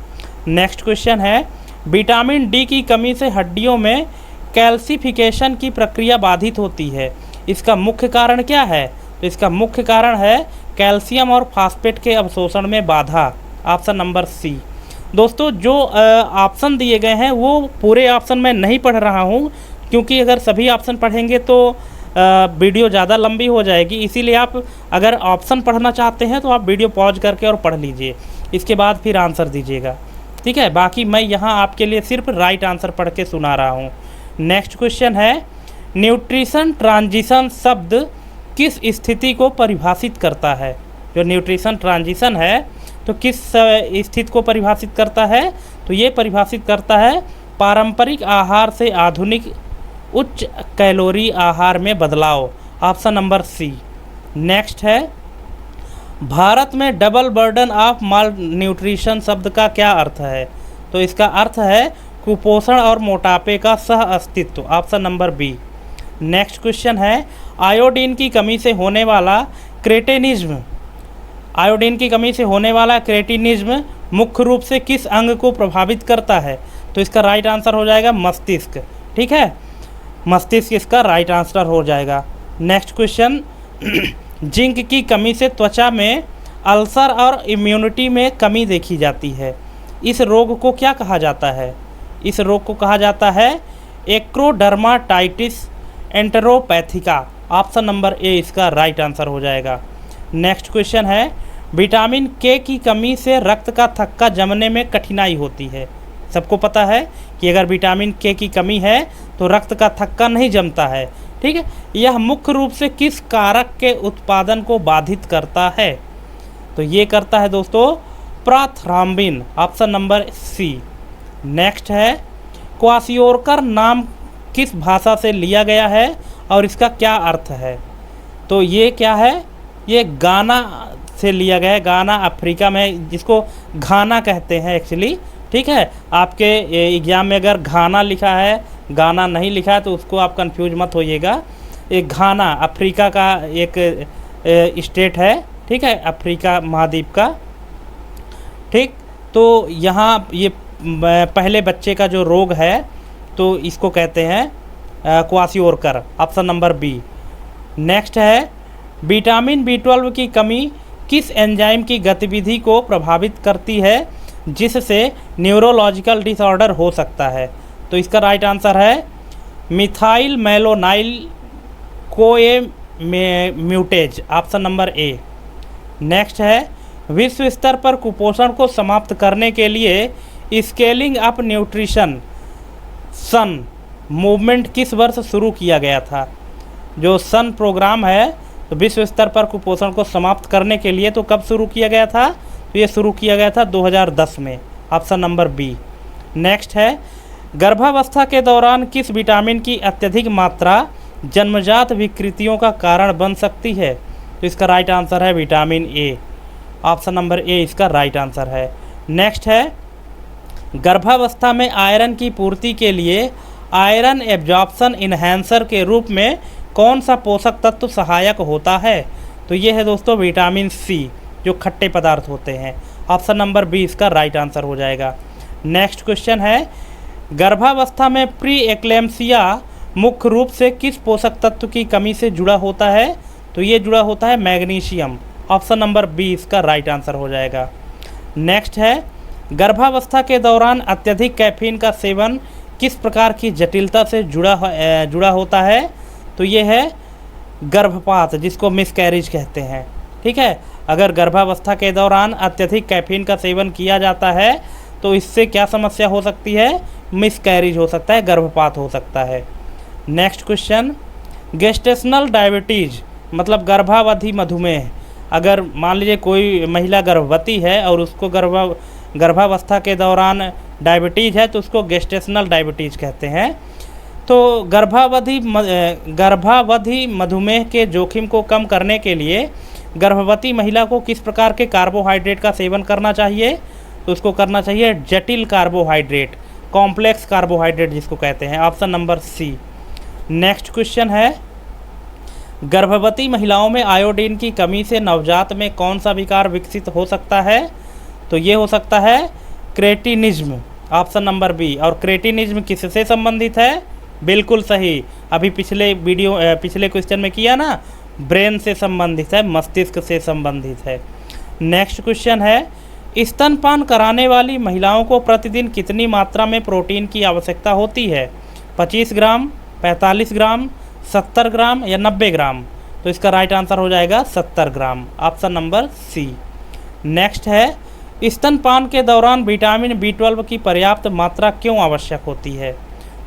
Speaker 1: नेक्स्ट क्वेश्चन है, विटामिन डी की कमी से हड्डियों में कैल्सिफिकेशन की प्रक्रिया बाधित होती है, इसका मुख्य कारण क्या है। तो इसका मुख्य कारण है कैल्शियम और फास्फेट के अवशोषण में बाधा, ऑप्शन नंबर सी। दोस्तों जो ऑप्शन दिए गए हैं वो पूरे ऑप्शन मैं नहीं पढ़ रहा हूँ, क्योंकि अगर सभी ऑप्शन पढ़ेंगे तो वीडियो ज़्यादा लंबी हो जाएगी, इसीलिए आप अगर ऑप्शन पढ़ना चाहते हैं तो आप वीडियो पॉज करके और पढ़ लीजिए, इसके बाद फिर आंसर दीजिएगा, ठीक है। बाकी मैं यहाँ आपके लिए सिर्फ राइट आंसर पढ़ के सुना रहा हूँ। नेक्स्ट क्वेश्चन है, न्यूट्रिशन ट्रांजिशन शब्द किस स्थिति को परिभाषित करता है? जो न्यूट्रिशन ट्रांजिशन है तो किस स्थिति को परिभाषित करता है? तो ये परिभाषित करता है पारंपरिक आहार से आधुनिक उच्च कैलोरी आहार में बदलाव। Option number C. नेक्स्ट है, भारत में double burden of mall nutrition शब्द का क्या अर्थ है? तो इसका अर्थ है कुपोषण और मोटापे का सह अस्तित्व। Option number B. Next question है, आयोडीन की कमी से होने वाला क्रेटिनिज्म, आयोडीन की कमी से होने वाला क्रेटिनिज्म मुख्य रूप से किस अंग को प्रभावित करता है? तो इसका राइट आंसर हो जाएगा मस्तिष्क, ठीक है, मस्तिष्क इसका राइट आंसर हो जाएगा। नेक्स्ट क्वेश्चन, जिंक की कमी से त्वचा में अल्सर और इम्यूनिटी में कमी देखी जाती है, इस रोग को क्या कहा जाता है? इस रोग को कहा जाता है एक्रोडर्माटाइटिस एंटेरोपैथिका। ऑप्शन नंबर ए इसका राइट आंसर हो जाएगा। नेक्स्ट क्वेश्चन है, विटामिन के की कमी से रक्त का थक्का जमने में कठिनाई होती है। सबको पता है कि अगर विटामिन के की कमी है तो रक्त का थक्का नहीं जमता है, ठीक है। यह मुख्य रूप से किस कारक के उत्पादन को बाधित करता है? तो ये करता है दोस्तों prothrombin. Option number C. Next है, क्वासियोरकर नाम किस भाषा से लिया गया है और इसका क्या अर्थ है? तो ये क्या है, ये गाना से लिया गया है। गाना अफ्रीका में, जिसको घाना कहते हैं एक्चुअली, ठीक है। आपके एग्जाम में अगर घाना लिखा है, गाना नहीं लिखा है तो उसको आप कंफ्यूज मत होइएगा। एक घाना अफ्रीका का एक स्टेट है, ठीक है, अफ्रीका महाद्वीप का, ठीक। तो यहाँ ये पहले बच्चे का जो रोग है तो इसको कहते हैं kwashiorkor. Option number B. Next है, विटामिन B12 की कमी किस एंजाइम की गतिविधि को प्रभावित करती है जिससे न्यूरोलॉजिकल डिसऑर्डर हो सकता है? तो इसका राइट आंसर है मिथाइल मेलोनाइल कोए म्यूटेज। Option number A. नेक्स्ट है, विश्व स्तर पर कुपोषण को समाप्त करने के लिए स्केलिंग अप न्यूट्रिशन सन मूवमेंट किस वर्ष शुरू किया गया था? जो सन प्रोग्राम है तो विश्व स्तर पर कुपोषण को समाप्त करने के लिए तो कब शुरू किया गया था? तो ये शुरू किया गया था 2010 में। Option number B. नेक्स्ट है, गर्भावस्था के दौरान किस विटामिन की अत्यधिक मात्रा जन्मजात विकृतियों का कारण बन सकती है? तो इसका राइट आंसर है vitamin A. Option number A इसका राइट आंसर है। नेक्स्ट है, गर्भावस्था में आयरन की पूर्ति के लिए आयरन एब्जॉर्प्शन इन्हेंसर के रूप में कौन सा पोषक तत्व सहायक होता है? तो ये है दोस्तों विटामिन सी, जो खट्टे पदार्थ होते हैं। ऑप्शन नंबर बी इसका राइट आंसर हो जाएगा। नेक्स्ट क्वेश्चन है, गर्भावस्था में प्री एक्लेम्सिया मुख्य रूप से किस पोषक तत्व की कमी से जुड़ा होता है? तो ये जुड़ा होता है मैग्नीशियम। ऑप्शन नंबर बी इसका राइट आंसर हो जाएगा। नेक्स्ट है, गर्भावस्था के दौरान अत्यधिक कैफीन का सेवन किस प्रकार की जटिलता से जुड़ा होता है? तो ये है गर्भपात, जिसको मिसकैरेज कहते हैं, ठीक है। अगर गर्भावस्था के दौरान अत्यधिक कैफीन का सेवन किया जाता है तो इससे क्या समस्या हो सकती है? मिसकैरेज हो सकता है, गर्भपात हो सकता है। नेक्स्ट क्वेश्चन, गेस्टेशनल डायबिटीज़ मतलब गर्भावधि मधुमेह। अगर मान लीजिए कोई महिला गर्भवती है और उसको गर्भावस्था के दौरान डायबिटीज़ है तो उसको गेस्टेशनल डायबिटीज़ कहते हैं। तो गर्भावधि मधुमेह के जोखिम को कम करने के लिए गर्भवती महिला को किस प्रकार के कार्बोहाइड्रेट का सेवन करना चाहिए? तो उसको करना चाहिए जटिल कार्बोहाइड्रेट, कॉम्प्लेक्स कार्बोहाइड्रेट जिसको कहते हैं। Option number C. Next question है, गर्भवती महिलाओं में आयोडीन की कमी से नवजात में कौन सा विकार विकसित हो सकता है? तो ये हो सकता है क्रेटिनिज्म। Option number B. और क्रेटिनिज्म किससे संबंधित है? बिल्कुल सही, अभी पिछले क्वेश्चन में किया ना, ब्रेन से संबंधित है, मस्तिष्क से संबंधित है। नेक्स्ट क्वेश्चन है, स्तनपान कराने वाली महिलाओं को प्रतिदिन कितनी मात्रा में प्रोटीन की आवश्यकता होती है? 25 ग्राम, 45 ग्राम, 70 ग्राम या 90 ग्राम? तो इसका राइट आंसर हो जाएगा 70 ग्राम, ऑप्शन नंबर सी। नेक्स्ट है, स्तनपान के दौरान विटामिन B12 की पर्याप्त मात्रा क्यों आवश्यक होती है?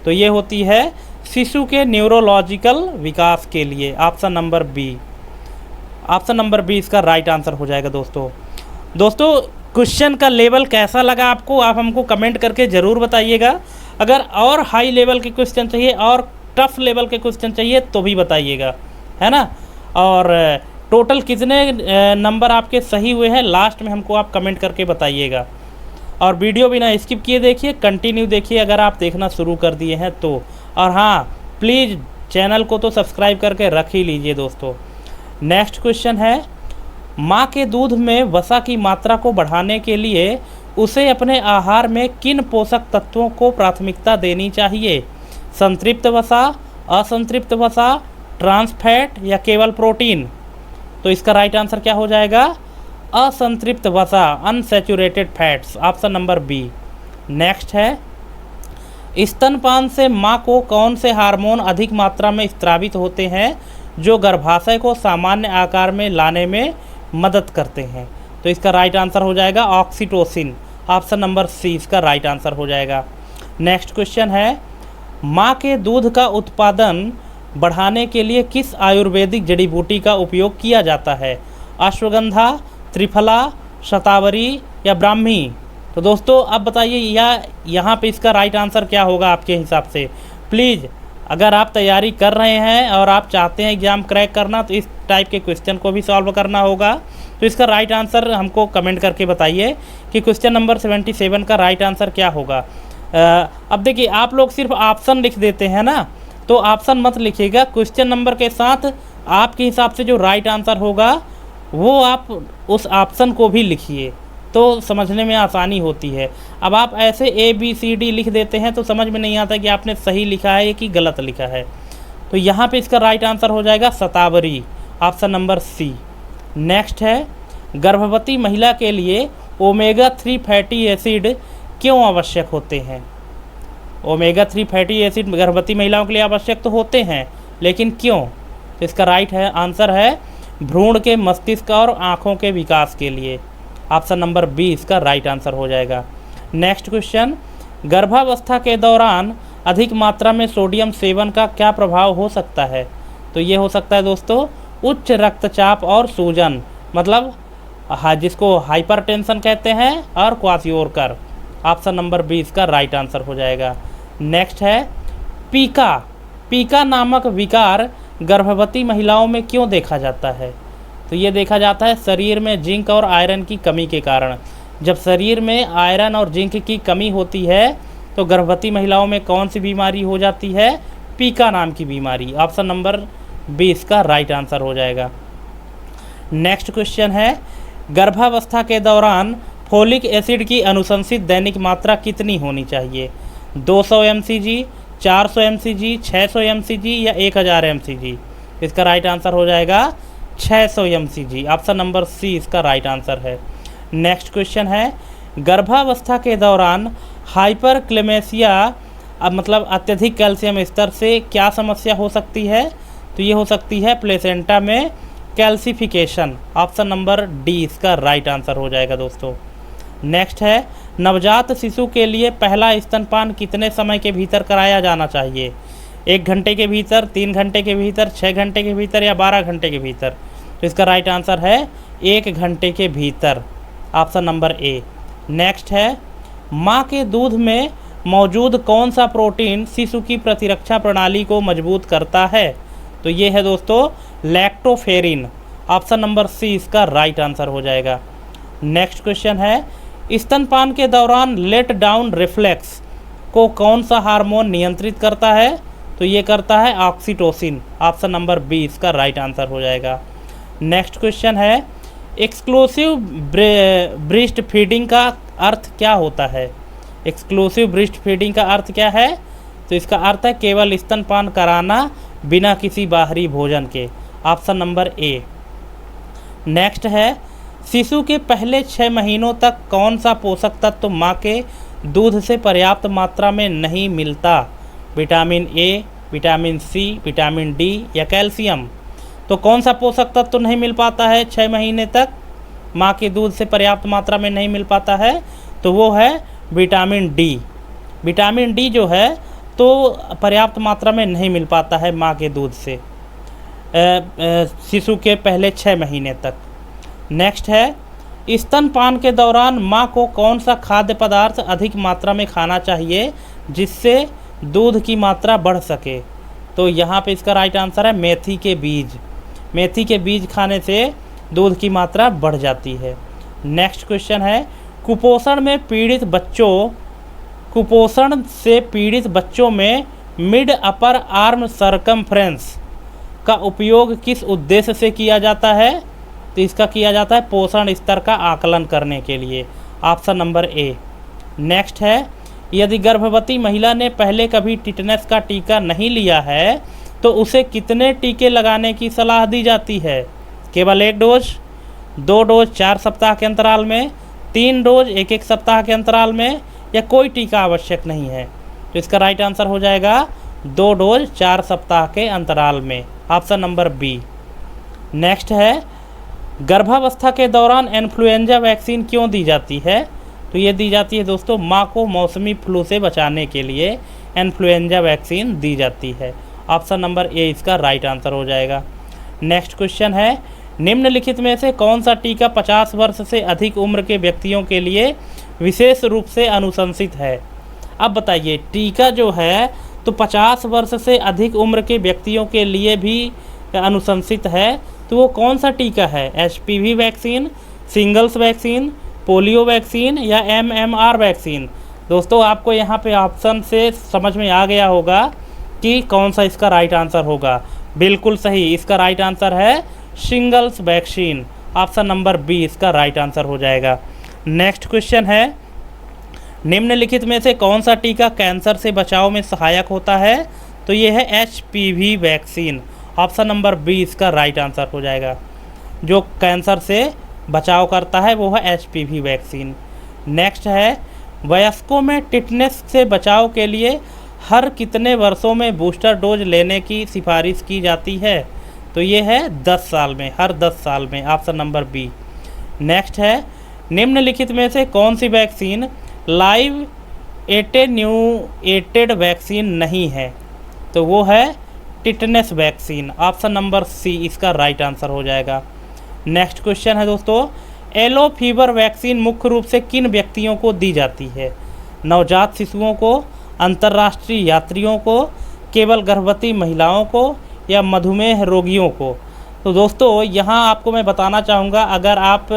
Speaker 1: तो ये होती है शिशु के न्यूरोलॉजिकल विकास के लिए, option number B. Option number B इसका राइट आंसर हो जाएगा दोस्तों। क्वेश्चन का लेवल कैसा लगा आपको, आप हमको कमेंट करके ज़रूर बताइएगा। अगर और हाई लेवल के क्वेश्चन चाहिए और टफ लेवल के क्वेश्चन चाहिए तो भी बताइएगा, है ना। और टोटल कितने नंबर आपके सही हुए हैं लास्ट में हमको आप कमेंट करके बताइएगा। और वीडियो बिना स्किप किए देखिए, कंटिन्यू देखिए अगर आप देखना शुरू कर दिए हैं तो। और हाँ, प्लीज़ चैनल को तो सब्सक्राइब करके रख ही लीजिए दोस्तों। नेक्स्ट क्वेश्चन है, माँ के दूध में वसा की मात्रा को बढ़ाने के लिए उसे अपने आहार में किन पोषक तत्वों को प्राथमिकता देनी चाहिए? संतृप्त वसा, असंतृप्त वसा, ट्रांस फैट या केवल प्रोटीन? तो इसका राइट आंसर क्या हो जाएगा? असंतृप्त वसा, unsaturated fats, option number B. Next है, स्तनपान से माँ को कौन से हार्मोन अधिक मात्रा में स्रावित होते हैं जो गर्भाशय को सामान्य आकार में लाने में मदद करते हैं? तो इसका राइट आंसर हो जाएगा ऑक्सीटोसिन, ऑप्शन नंबर सी इसका राइट आंसर हो जाएगा। नेक्स्ट क्वेश्चन है, माँ के दूध का उत्पादन बढ़ाने के लिए किस आयुर्वेदिक जड़ी बूटी का उपयोग किया जाता है? अश्वगंधा, त्रिफला, शतावरी या ब्राह्मी? तो दोस्तों अब बताइए यहाँ पे इसका राइट आंसर क्या होगा आपके हिसाब से? प्लीज़ अगर आप तैयारी कर रहे हैं और आप चाहते हैं एग्ज़ाम क्रैक करना तो इस टाइप के क्वेश्चन को भी सॉल्व करना होगा। तो इसका राइट आंसर हमको कमेंट करके बताइए कि क्वेश्चन नंबर 77 का राइट आंसर क्या होगा। अब देखिए, आप लोग सिर्फ ऑप्शन लिख देते हैं ना, तो ऑप्शन मत लिखिएगा, क्वेश्चन नंबर के साथ आपके हिसाब से जो राइट आंसर होगा वो आप उस ऑप्शन को भी लिखिए, तो समझने में आसानी होती है। अब आप ऐसे ABCD लिख देते हैं तो समझ में नहीं आता कि आपने सही लिखा है कि गलत लिखा है। तो यहाँ पे इसका राइट आंसर हो जाएगा शतावरी, ऑप्शन नंबर सी। नेक्स्ट है, गर्भवती महिला के लिए ओमेगा 3 फैटी एसिड क्यों आवश्यक होते हैं? ओमेगा 3 फैटी एसिड गर्भवती महिलाओं के लिए आवश्यक तो होते हैं, लेकिन क्यों? तो इसका राइट आंसर है भ्रूण के मस्तिष्क और आँखों के विकास के लिए, ऑप्शन नंबर बी इसका राइट आंसर हो जाएगा। नेक्स्ट क्वेश्चन, गर्भावस्था के दौरान अधिक मात्रा में सोडियम सेवन का क्या प्रभाव हो सकता है? तो ये हो सकता है दोस्तों उच्च रक्तचाप और सूजन, मतलब जिसको हाइपरटेंशन कहते हैं, और क्वाशियोरकर, ऑप्शन नंबर बी इसका राइट आंसर हो जाएगा। नेक्स्ट है, पीका नामक विकार गर्भवती महिलाओं में क्यों देखा जाता है? तो ये देखा जाता है शरीर में जिंक और आयरन की कमी के कारण। जब शरीर में आयरन और जिंक की कमी होती है तो गर्भवती महिलाओं में कौन सी बीमारी हो जाती है? पीका नाम की बीमारी, ऑप्शन नंबर बी इसका राइट आंसर हो जाएगा। नेक्स्ट क्वेश्चन है, गर्भावस्था के दौरान फोलिक एसिड की अनुशंसित दैनिक मात्रा कितनी होनी चाहिए? 200 mcg, 400 mcg, 600 mcg या 1000 mcg? इसका राइट आंसर हो जाएगा 600 mcg, ऑप्शन नंबर सी इसका राइट आंसर है। नेक्स्ट क्वेश्चन है, गर्भावस्था के दौरान हाइपरक्लेमेसिया मतलब अत्यधिक कैल्शियम स्तर से क्या समस्या हो सकती है? तो ये हो सकती है प्लेसेंटा में कैल्सिफिकेशन, ऑप्शन नंबर डी इसका राइट आंसर हो जाएगा दोस्तों। नेक्स्ट है, नवजात शिशु के लिए पहला स्तनपान कितने समय के भीतर कराया जाना चाहिए? 1 घंटे के भीतर, 3 घंटे के भीतर, 6 घंटे के भीतर या 12 घंटे के भीतर? तो इसका राइट आंसर है 1 घंटे के भीतर, ऑप्शन नंबर ए। नेक्स्ट है, माँ के दूध में मौजूद कौन सा प्रोटीन शिशु की प्रतिरक्षा प्रणाली को मजबूत करता है? तो ये है दोस्तों लैक्टोफेरिन, ऑप्शन नंबर सी इसका राइट आंसर हो जाएगा। नेक्स्ट क्वेश्चन है, स्तनपान के दौरान लेट डाउन रिफ्लेक्स को कौन सा हार्मोन नियंत्रित करता है? तो ये करता है ऑक्सीटोसिन, ऑप्शन नंबर बी इसका राइट आंसर हो जाएगा। नेक्स्ट क्वेश्चन है, एक्सक्लूसिव ब्रेस्ट फीडिंग का अर्थ क्या होता है? एक्सक्लूसिव ब्रेस्ट फीडिंग का अर्थ क्या है? तो इसका अर्थ है केवल स्तनपान कराना बिना किसी बाहरी भोजन के, ऑप्शन नंबर ए। नेक्स्ट है, शिशु के पहले 6 महीनों तक कौन सा पोषक तत्व माँ के दूध से पर्याप्त मात्रा में नहीं मिलता? Vitamin A, vitamin C, vitamin D या कैल्शियम। तो कौन सा पोषक तत्व तो नहीं मिल पाता है 6 महीने तक, माँ के दूध से पर्याप्त मात्रा में नहीं मिल पाता है? तो वो है विटामिन डी। विटामिन डी जो है तो पर्याप्त मात्रा में नहीं मिल पाता है माँ के दूध से शिशु के पहले 6 महीने तक। नेक्स्ट है, स्तनपान के दौरान माँ को कौन सा खाद्य पदार्थ अधिक मात्रा में खाना चाहिए जिससे दूध की मात्रा बढ़ सके? तो यहाँ पे इसका राइट आंसर है मेथी के बीज। मेथी के बीज खाने से दूध की मात्रा बढ़ जाती है। नेक्स्ट क्वेश्चन है, कुपोषण से पीड़ित बच्चों में मिड अपर आर्म सरकमफ्रेंस का उपयोग किस उद्देश्य से किया जाता है? तो इसका किया जाता है पोषण स्तर का आकलन करने के लिए, ऑप्शन नंबर ए। नेक्स्ट है, यदि गर्भवती महिला ने पहले कभी टिटनेस का टीका नहीं लिया है तो उसे कितने टीके लगाने की सलाह दी जाती है? केवल 1 डोज, 2 डोज 4 सप्ताह के अंतराल में, 3 डोज 1-1 सप्ताह के अंतराल में, या कोई टीका आवश्यक नहीं है? तो इसका राइट आंसर हो जाएगा 2 डोज 4 सप्ताह के अंतराल में, ऑप्शन नंबर बी। नेक्स्ट है, गर्भावस्था के दौरान इन्फ्लुएंजा वैक्सीन क्यों दी जाती है? तो ये दी जाती है दोस्तों माँ को मौसमी फ्लू से बचाने के लिए इन्फ्लुएंजा वैक्सीन दी जाती है, ऑप्शन नंबर ए इसका राइट आंसर हो जाएगा। नेक्स्ट क्वेश्चन है, निम्नलिखित में से कौन सा टीका 50 वर्ष से अधिक उम्र के व्यक्तियों के लिए विशेष रूप से अनुशंसित है? अब बताइए, टीका जो है तो 50 वर्ष से अधिक उम्र के व्यक्तियों के लिए भी अनुशंसित है, तो वो कौन सा टीका है? HPV vaccine, singles vaccine, polio vaccine या MMR वैक्सीन? दोस्तों आपको यहाँ पे ऑप्शन से समझ में आ गया होगा कि कौन सा इसका राइट आंसर होगा। बिल्कुल सही, इसका राइट आंसर है shingles vaccine, option number B इसका राइट आंसर हो जाएगा। नेक्स्ट क्वेश्चन है, निम्नलिखित में से कौन सा टीका कैंसर से बचाव में सहायक होता है? तो ये है HPV vaccine, option number B इसका राइट आंसर हो जाएगा। जो कैंसर से बचाव करता है वो है HPV वैक्सीन। नेक्स्ट है, वयस्कों में टिटनेस से बचाव के लिए हर कितने वर्षों में बूस्टर डोज लेने की सिफारिश की जाती है? तो ये है 10 साल में, हर 10 साल में, ऑप्शन नंबर बी। नेक्स्ट है, निम्नलिखित में से कौन सी वैक्सीन लाइव एटेन्यूएटेड वैक्सीन नहीं है? तो वो है tetanus vaccine, option number C इसका राइट आंसर हो जाएगा। नेक्स्ट क्वेश्चन है दोस्तों, येलो फीवर वैक्सीन मुख्य रूप से किन व्यक्तियों को दी जाती है? नवजात शिशुओं को, अंतर्राष्ट्रीय यात्रियों को, केवल गर्भवती महिलाओं को या मधुमेह रोगियों को? तो दोस्तों यहाँ आपको मैं बताना चाहूँगा, अगर आप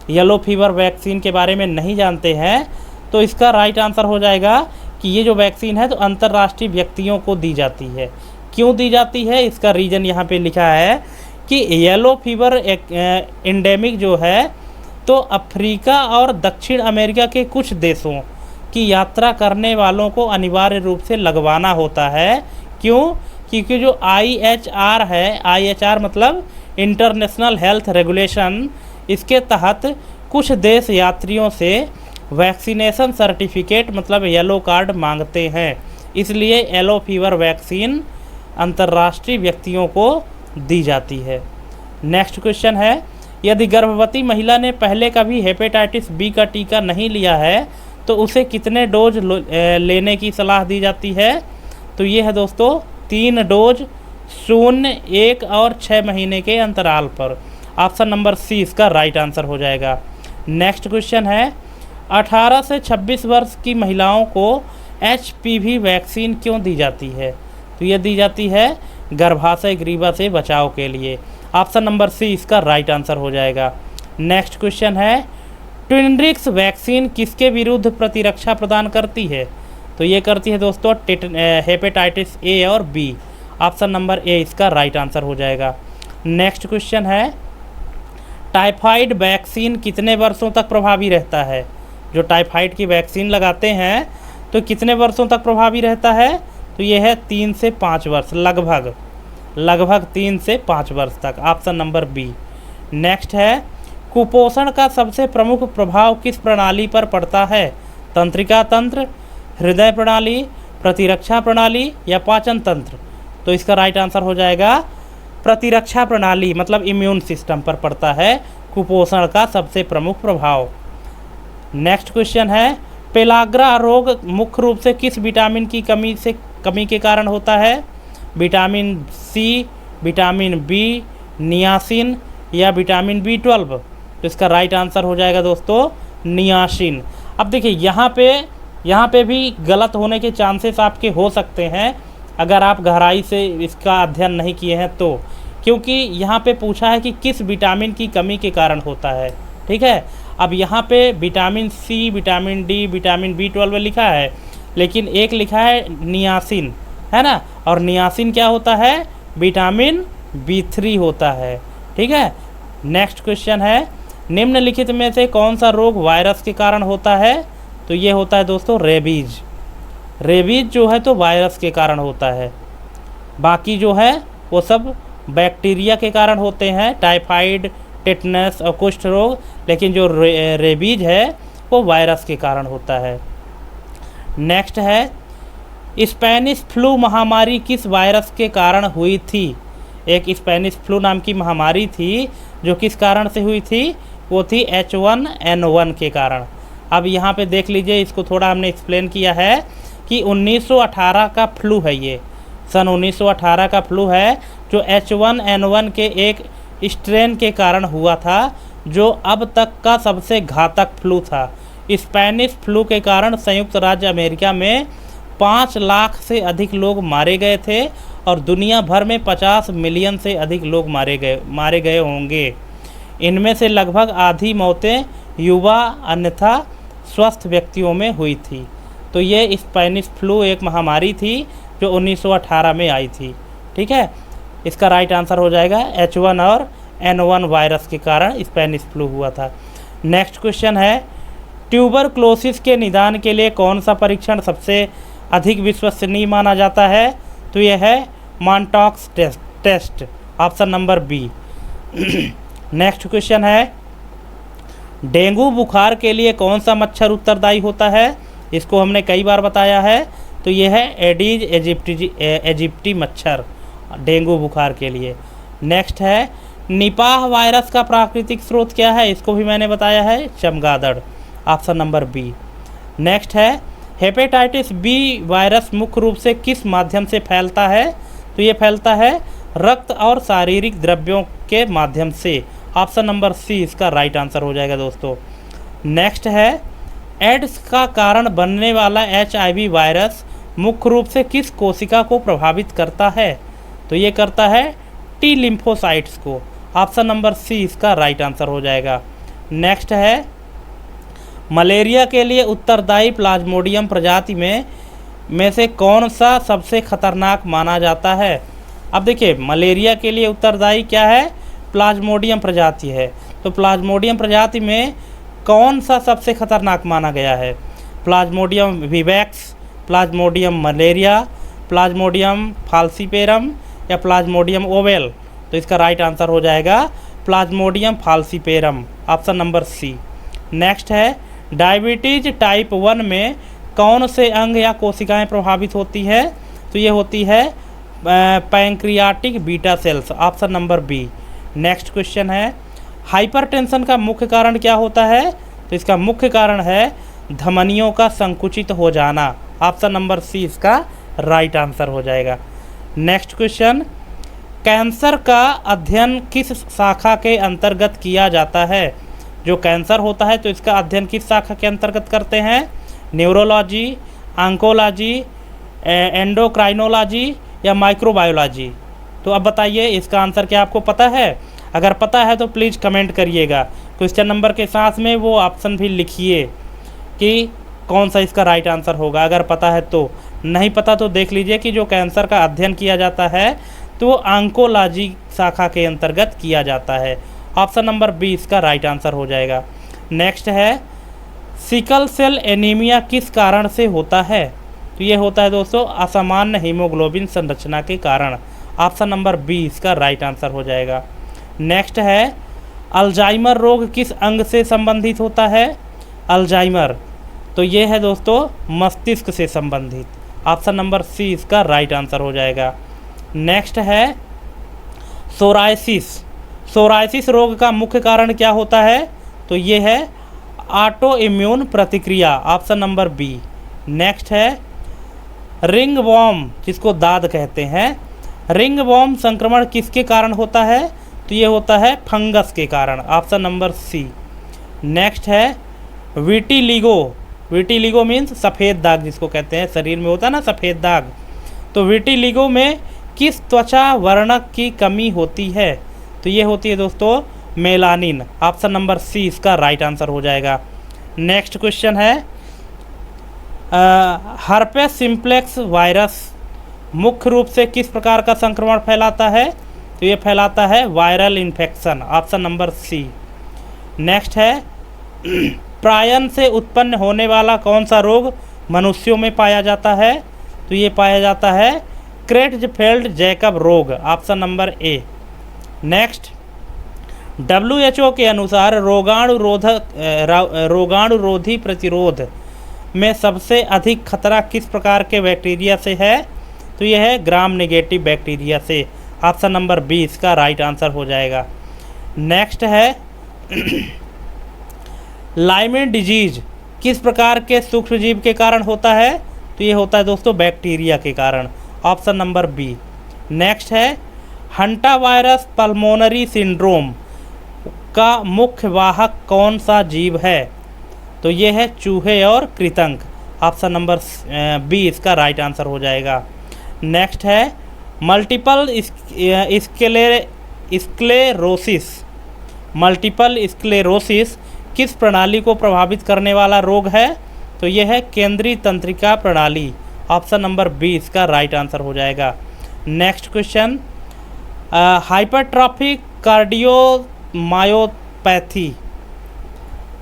Speaker 1: येलो फीवर वैक्सीन के बारे में नहीं जानते हैं तो इसका राइट आंसर हो जाएगा कि ये जो वैक्सीन है तो अंतर्राष्ट्रीय व्यक्तियों को दी जाती है। क्यों दी जाती है? इसका रीज़न यहाँ पे लिखा है कि येलो फीवर एंडेमिक जो है तो अफ्रीका और दक्षिण अमेरिका के कुछ देशों की यात्रा करने वालों को अनिवार्य रूप से लगवाना होता है। क्यों? क्योंकि जो IHR है, IHR मतलब इंटरनेशनल हेल्थ रेगुलेशन, इसके तहत कुछ देश यात्रियों से वैक्सीनेशन सर्टिफिकेट मतलब येलो कार्ड मांगते हैं, इसलिए येलो फीवर वैक्सीन अंतर्राष्ट्रीय व्यक्तियों को दी जाती है। नेक्स्ट क्वेश्चन है, यदि गर्भवती महिला ने पहले कभी हेपेटाइटिस बी का टीका नहीं लिया है तो उसे कितने डोज लेने की सलाह दी जाती है? तो ये है दोस्तों 3 डोज 0, 1 और 6 महीने के अंतराल पर, ऑप्शन नंबर सी इसका राइट आंसर हो जाएगा। नेक्स्ट क्वेश्चन है, 18 से 26 वर्ष की महिलाओं को HPV वैक्सीन क्यों दी जाती है? तो ये दी जाती है गर्भाशय ग्रीवा से बचाव के लिए, ऑप्शन नंबर सी इसका राइट आंसर हो जाएगा। नेक्स्ट क्वेश्चन है, ट्विनरिक्स वैक्सीन किसके विरुद्ध प्रतिरक्षा प्रदान करती है? तो ये करती है दोस्तों हेपेटाइटिस ए और बी, ऑप्शन नंबर ए इसका राइट आंसर हो जाएगा। नेक्स्ट क्वेश्चन है, टाइफाइड वैक्सीन कितने वर्षों तक प्रभावी रहता है? जो टाइफाइड की वैक्सीन लगाते हैं तो कितने वर्षों तक प्रभावी रहता है? तो ये है 3 से 5 वर्ष, लगभग 3 से 5 वर्ष तक, ऑप्शन नंबर बी। नेक्स्ट है, कुपोषण का सबसे प्रमुख प्रभाव किस प्रणाली पर पड़ता है? तंत्रिका तंत्र, हृदय प्रणाली, प्रतिरक्षा प्रणाली या पाचन तंत्र? तो इसका राइट आंसर हो जाएगा प्रतिरक्षा प्रणाली, मतलब इम्यून सिस्टम पर पड़ता है कुपोषण का सबसे प्रमुख प्रभाव। नेक्स्ट क्वेश्चन है, पेलाग्रा रोग मुख्य रूप से किस विटामिन की कमी के कारण होता है? Vitamin C, vitamin B, niacin या विटामिन B12? तो इसका राइट आंसर हो जाएगा दोस्तों नियासिन। अब देखिए यहाँ पे भी गलत होने के चांसेस आपके हो सकते हैं अगर आप गहराई से इसका अध्ययन नहीं किए हैं तो, क्योंकि यहाँ पे पूछा है कि किस विटामिन की कमी के कारण होता है। ठीक है, अब यहाँ पे vitamin C, vitamin D, vitamin B12 लिखा है, लेकिन एक लिखा है नियासिन, है ना, और नियासिन क्या होता है? विटामिन B3 होता है। ठीक है, नेक्स्ट क्वेश्चन है, निम्नलिखित में से कौन सा रोग वायरस के कारण होता है? तो ये होता है दोस्तों रेबीज। रेबीज जो है तो वायरस के कारण होता है, बाकी जो है वो सब बैक्टीरिया के कारण होते हैं, टाइफाइड, टेटनस और कुष्ठ रोग, लेकिन जो रेबीज है वो वायरस के कारण होता है। नेक्स्ट है, स्पेनिश फ्लू महामारी किस वायरस के कारण हुई थी? एक स्पेनिश फ्लू नाम की महामारी थी जो किस कारण से हुई थी? वो थी H1N1 के कारण। अब यहाँ पे देख लीजिए, इसको थोड़ा हमने एक्सप्लेन किया है कि 1918 का फ्लू है, ये सन 1918 का फ्लू है जो H1N1 के एक स्ट्रेन के कारण हुआ था, जो अब तक का सबसे घातक फ्लू था। स्पेनिश फ्लू के कारण संयुक्त राज्य अमेरिका में 5 लाख से अधिक लोग मारे गए थे और दुनिया भर में 50 मिलियन से अधिक लोग मारे गए होंगे। इनमें से लगभग आधी मौतें युवा अन्यथा स्वस्थ व्यक्तियों में हुई थी। तो ये स्पेनिश फ्लू एक महामारी थी जो 1918 में आई थी। ठीक है, इसका राइट आंसर हो जाएगा H1 और N1 वायरस के कारण स्पेनिश फ्लू हुआ था। नेक्स्ट क्वेश्चन है, ट्यूबरक्लोसिस के निदान के लिए कौन सा परीक्षण सबसे अधिक विश्वसनीय माना जाता है? तो यह है Mantoux test, option number B. Next question है, डेंगू बुखार के लिए कौन सा मच्छर उत्तरदायी होता है? इसको हमने कई बार बताया है, तो यह है एडीज एजिप्टी मच्छर डेंगू बुखार के लिए। नेक्स्ट है, निपाह वायरस का प्राकृतिक स्रोत क्या है? इसको भी मैंने बताया है, चमगादड़, ऑप्शन नंबर बी। नेक्स्ट है, हेपेटाइटिस बी वायरस मुख्य रूप से किस माध्यम से फैलता है? तो ये फैलता है रक्त और शारीरिक द्रव्यों के माध्यम से, ऑप्शन नंबर सी इसका राइट आंसर हो जाएगा दोस्तों। नेक्स्ट है, एड्स का कारण बनने वाला HIV वायरस मुख्य रूप से किस कोशिका को प्रभावित करता है? तो ये करता है T लिम्फोसाइट्स को, ऑप्शन नंबर सी इसका राइट आंसर हो जाएगा। नेक्स्ट है, मलेरिया के लिए उत्तरदायी प्लाज्मोडियम प्रजाति में से कौन सा सबसे खतरनाक माना जाता है? अब देखिए, मलेरिया के लिए उत्तरदायी क्या है? प्लाज्मोडियम प्रजाति है। तो प्लाज्मोडियम प्रजाति में कौन सा सबसे खतरनाक माना गया है? Plasmodium vivax, plasmodium malariae, plasmodium falciparum या प्लाज्मोडियम ओवेल? तो इसका राइट आंसर हो जाएगा plasmodium falciparum, option number C. Next है, डायबिटीज टाइप 1 में कौन से अंग या कोशिकाएं प्रभावित होती है? तो ये होती है pancreatic beta cells, option number B. Next question है, हाइपरटेंशन का मुख्य कारण क्या होता है? तो इसका मुख्य कारण है धमनियों का संकुचित हो जाना, ऑप्शन नंबर सी इसका राइट आंसर हो जाएगा। नेक्स्ट क्वेश्चन, कैंसर का अध्ययन किस शाखा के अंतर्गत किया जाता है? जो कैंसर होता है तो इसका अध्ययन किस शाखा के अंतर्गत करते हैं? न्यूरोलॉजी, ऑन्कोलॉजी, एंडोक्राइनोलॉजी या माइक्रोबायोलॉजी? तो अब बताइए इसका आंसर क्या आपको पता है? अगर पता है तो प्लीज़ कमेंट करिएगा। क्वेश्चन नंबर के साथ में वो ऑप्शन भी लिखिए कि कौन सा इसका राइट आंसर होगा, अगर पता है तो। नहीं पता तो देख लीजिए कि जो कैंसर का अध्ययन किया जाता है तो वो ऑन्कोलॉजी शाखा के अंतर्गत किया जाता है, ऑप्शन नंबर बी इसका राइट आंसर हो जाएगा। नेक्स्ट है, सिकल सेल एनीमिया किस कारण से होता है? तो ये होता है दोस्तों असामान्य हीमोग्लोबिन संरचना के कारण, ऑप्शन नंबर बी इसका राइट आंसर हो जाएगा। नेक्स्ट है, अल्जाइमर रोग किस अंग से संबंधित होता है? अल्जाइमर, तो ये है दोस्तों मस्तिष्क से संबंधित, ऑप्शन नंबर सी इसका राइट आंसर हो जाएगा। नेक्स्ट है सोराइसिस। सोराइसिस रोग का मुख्य कारण क्या होता है? तो ये है ऑटो इम्यून प्रतिक्रिया, ऑप्शन नंबर बी। नेक्स्ट है रिंग वॉर्म, जिसको दाद कहते हैं। रिंग वॉर्म संक्रमण किसके कारण होता है? तो ये होता है फंगस के कारण, ऑप्शन नंबर सी। नेक्स्ट है विटिलिगो। विटिलिगो मीन्स सफ़ेद दाग जिसको कहते हैं, शरीर में होता है ना सफ़ेद दाग। तो विटिलिगो में किस त्वचा वर्णक की कमी होती है? तो ये होती है दोस्तों मेलानिन, ऑप्शन नंबर सी इसका राइट आंसर हो जाएगा। नेक्स्ट क्वेश्चन है हर्पेस सिम्प्लेक्स वायरस मुख्य रूप से किस प्रकार का संक्रमण फैलाता है? तो ये फैलाता है viral infection, option number C. Next है प्रायन से उत्पन्न होने वाला कौन सा रोग मनुष्यों में पाया जाता है? तो ये पाया जाता है क्रेट्ज़फेल्ड जैकब रोग, option number A. Next WHO के अनुसार रोगाणुरोधी प्रतिरोध में सबसे अधिक खतरा किस प्रकार के बैक्टीरिया से है? तो यह है ग्राम नेगेटिव बैक्टीरिया से, ऑप्शन नंबर बी इसका राइट आंसर हो जाएगा। नेक्स्ट है लाइमेन डिजीज किस प्रकार के सूक्ष्मजीव के कारण होता है? तो ये होता है दोस्तों बैक्टीरिया के कारण, ऑप्शन नंबर बी। नेक्स्ट है हंटा वायरस पल्मोनरी सिंड्रोम का मुख्य वाहक कौन सा जीव है? तो ये है चूहे और कृंतक, ऑप्शन नंबर बी इसका राइट आंसर हो जाएगा। नेक्स्ट है मल्टीपल स्क्लेरोसिस। मल्टीपल स्क्लेरोसिस किस प्रणाली को प्रभावित करने वाला रोग है? तो यह है केंद्रीय तंत्रिका प्रणाली, ऑप्शन नंबर बी इसका राइट आंसर हो जाएगा। नेक्स्ट क्वेश्चन हाइपरट्रॉफिक कार्डियोमायोपैथी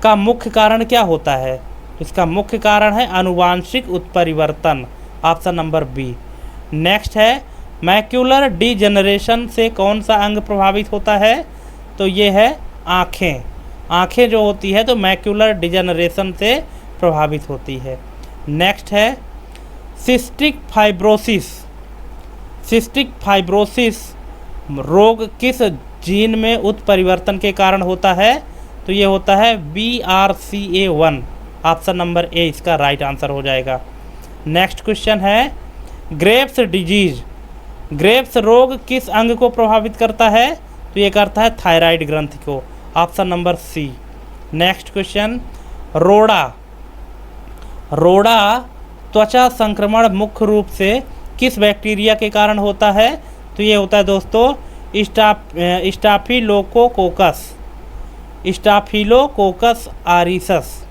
Speaker 1: का मुख्य कारण क्या होता है? इसका मुख्य कारण है आनुवांशिक उत्परिवर्तन, ऑप्शन नंबर बी। नेक्स्ट है मैक्यूलर डीजनरेशन से कौन सा अंग प्रभावित होता है? तो ये है आँखें। आँखें जो होती है तो मैक्यूलर डिजनरेशन से प्रभावित होती है। नेक्स्ट है सिस्टिक फाइब्रोसिस। सिस्टिक फाइब्रोसिस रोग किस जीन में उत्परिवर्तन के कारण होता है? तो ये होता है BRCA1, ऑप्शन नंबर ए इसका राइट आंसर हो जाएगा। नेक्स्ट क्वेश्चन है ग्रेव्स डिजीज। ग्रेव्स रोग किस अंग को प्रभावित करता है? तो ये करता है थायराइड ग्रंथि को, option number C. Next question रोड़ा। रोड़ा त्वचा संक्रमण मुख्य रूप से किस बैक्टीरिया के कारण होता है? तो ये होता है दोस्तों स्टाफिलोकोकस आरिसस,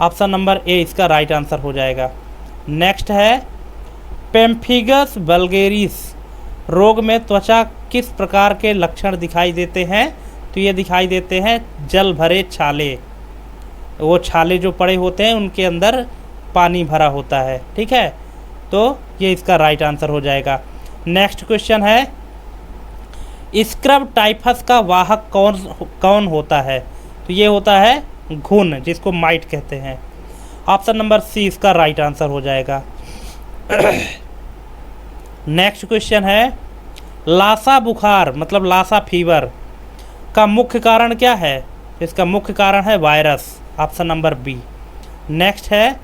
Speaker 1: ऑप्शन नंबर ए इसका राइट आंसर हो जाएगा। नेक्स्ट है पेम्फिगस वल्गेरिस रोग में त्वचा किस प्रकार के लक्षण दिखाई देते हैं? तो ये दिखाई देते हैं जल भरे छाले। वो छाले जो पड़े होते हैं उनके अंदर पानी भरा होता है, ठीक है। तो ये इसका राइट आंसर हो जाएगा। नेक्स्ट क्वेश्चन है स्क्रब टाइफस का वाहक कौन होता है? तो ये होता है घुन, जिसको माइट कहते हैं, ऑप्शन नंबर सी इसका राइट आंसर हो जाएगा। नेक्स्ट क्वेश्चन है लासा बुखार मतलब लासा फीवर का मुख्य कारण क्या है? इसका मुख्य कारण है virus, option number B. Next है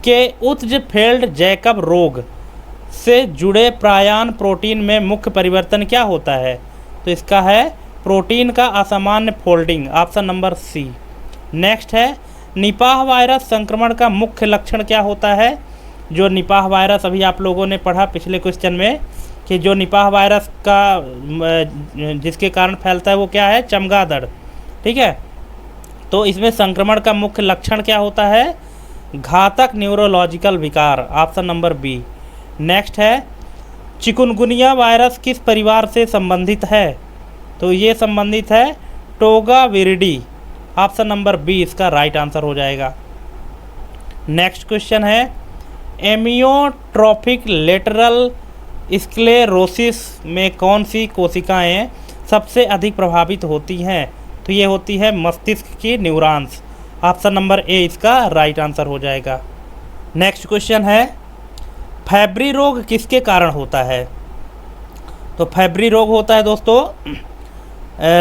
Speaker 1: क्रेट्ज़फेल्ड जैकब रोग से जुड़े प्रायन प्रोटीन में मुख्य परिवर्तन क्या होता है? तो इसका है प्रोटीन का असामान्य folding, option number C. Next है निपाह वायरस संक्रमण का मुख्य लक्षण क्या होता है? जो निपाह वायरस अभी आप लोगों ने पढ़ा पिछले क्वेश्चन में कि जो निपाह वायरस का जिसके कारण फैलता है वो क्या है? चमगादड़, ठीक है। तो इसमें संक्रमण का मुख्य लक्षण क्या होता है? घातक न्यूरोलॉजिकल विकार, ऑप्शन नंबर बी। नेक्स्ट है चिकुनगुनिया वायरस किस परिवार से संबंधित है? तो ये संबंधित है टोगाविरिडी, ऑप्शन नंबर बी इसका राइट आंसर हो जाएगा। नेक्स्ट क्वेश्चन है एमियोट्रोफिक लेटरल स्क्लेरोसिस में कौन सी कोशिकाएं सबसे अधिक प्रभावित होती हैं? तो ये होती है मस्तिष्क की न्यूरॉन्स, ऑप्शन नंबर ए इसका राइट आंसर हो जाएगा। नेक्स्ट क्वेश्चन है फैब्री रोग किसके कारण होता है? तो फैब्री रोग होता है दोस्तों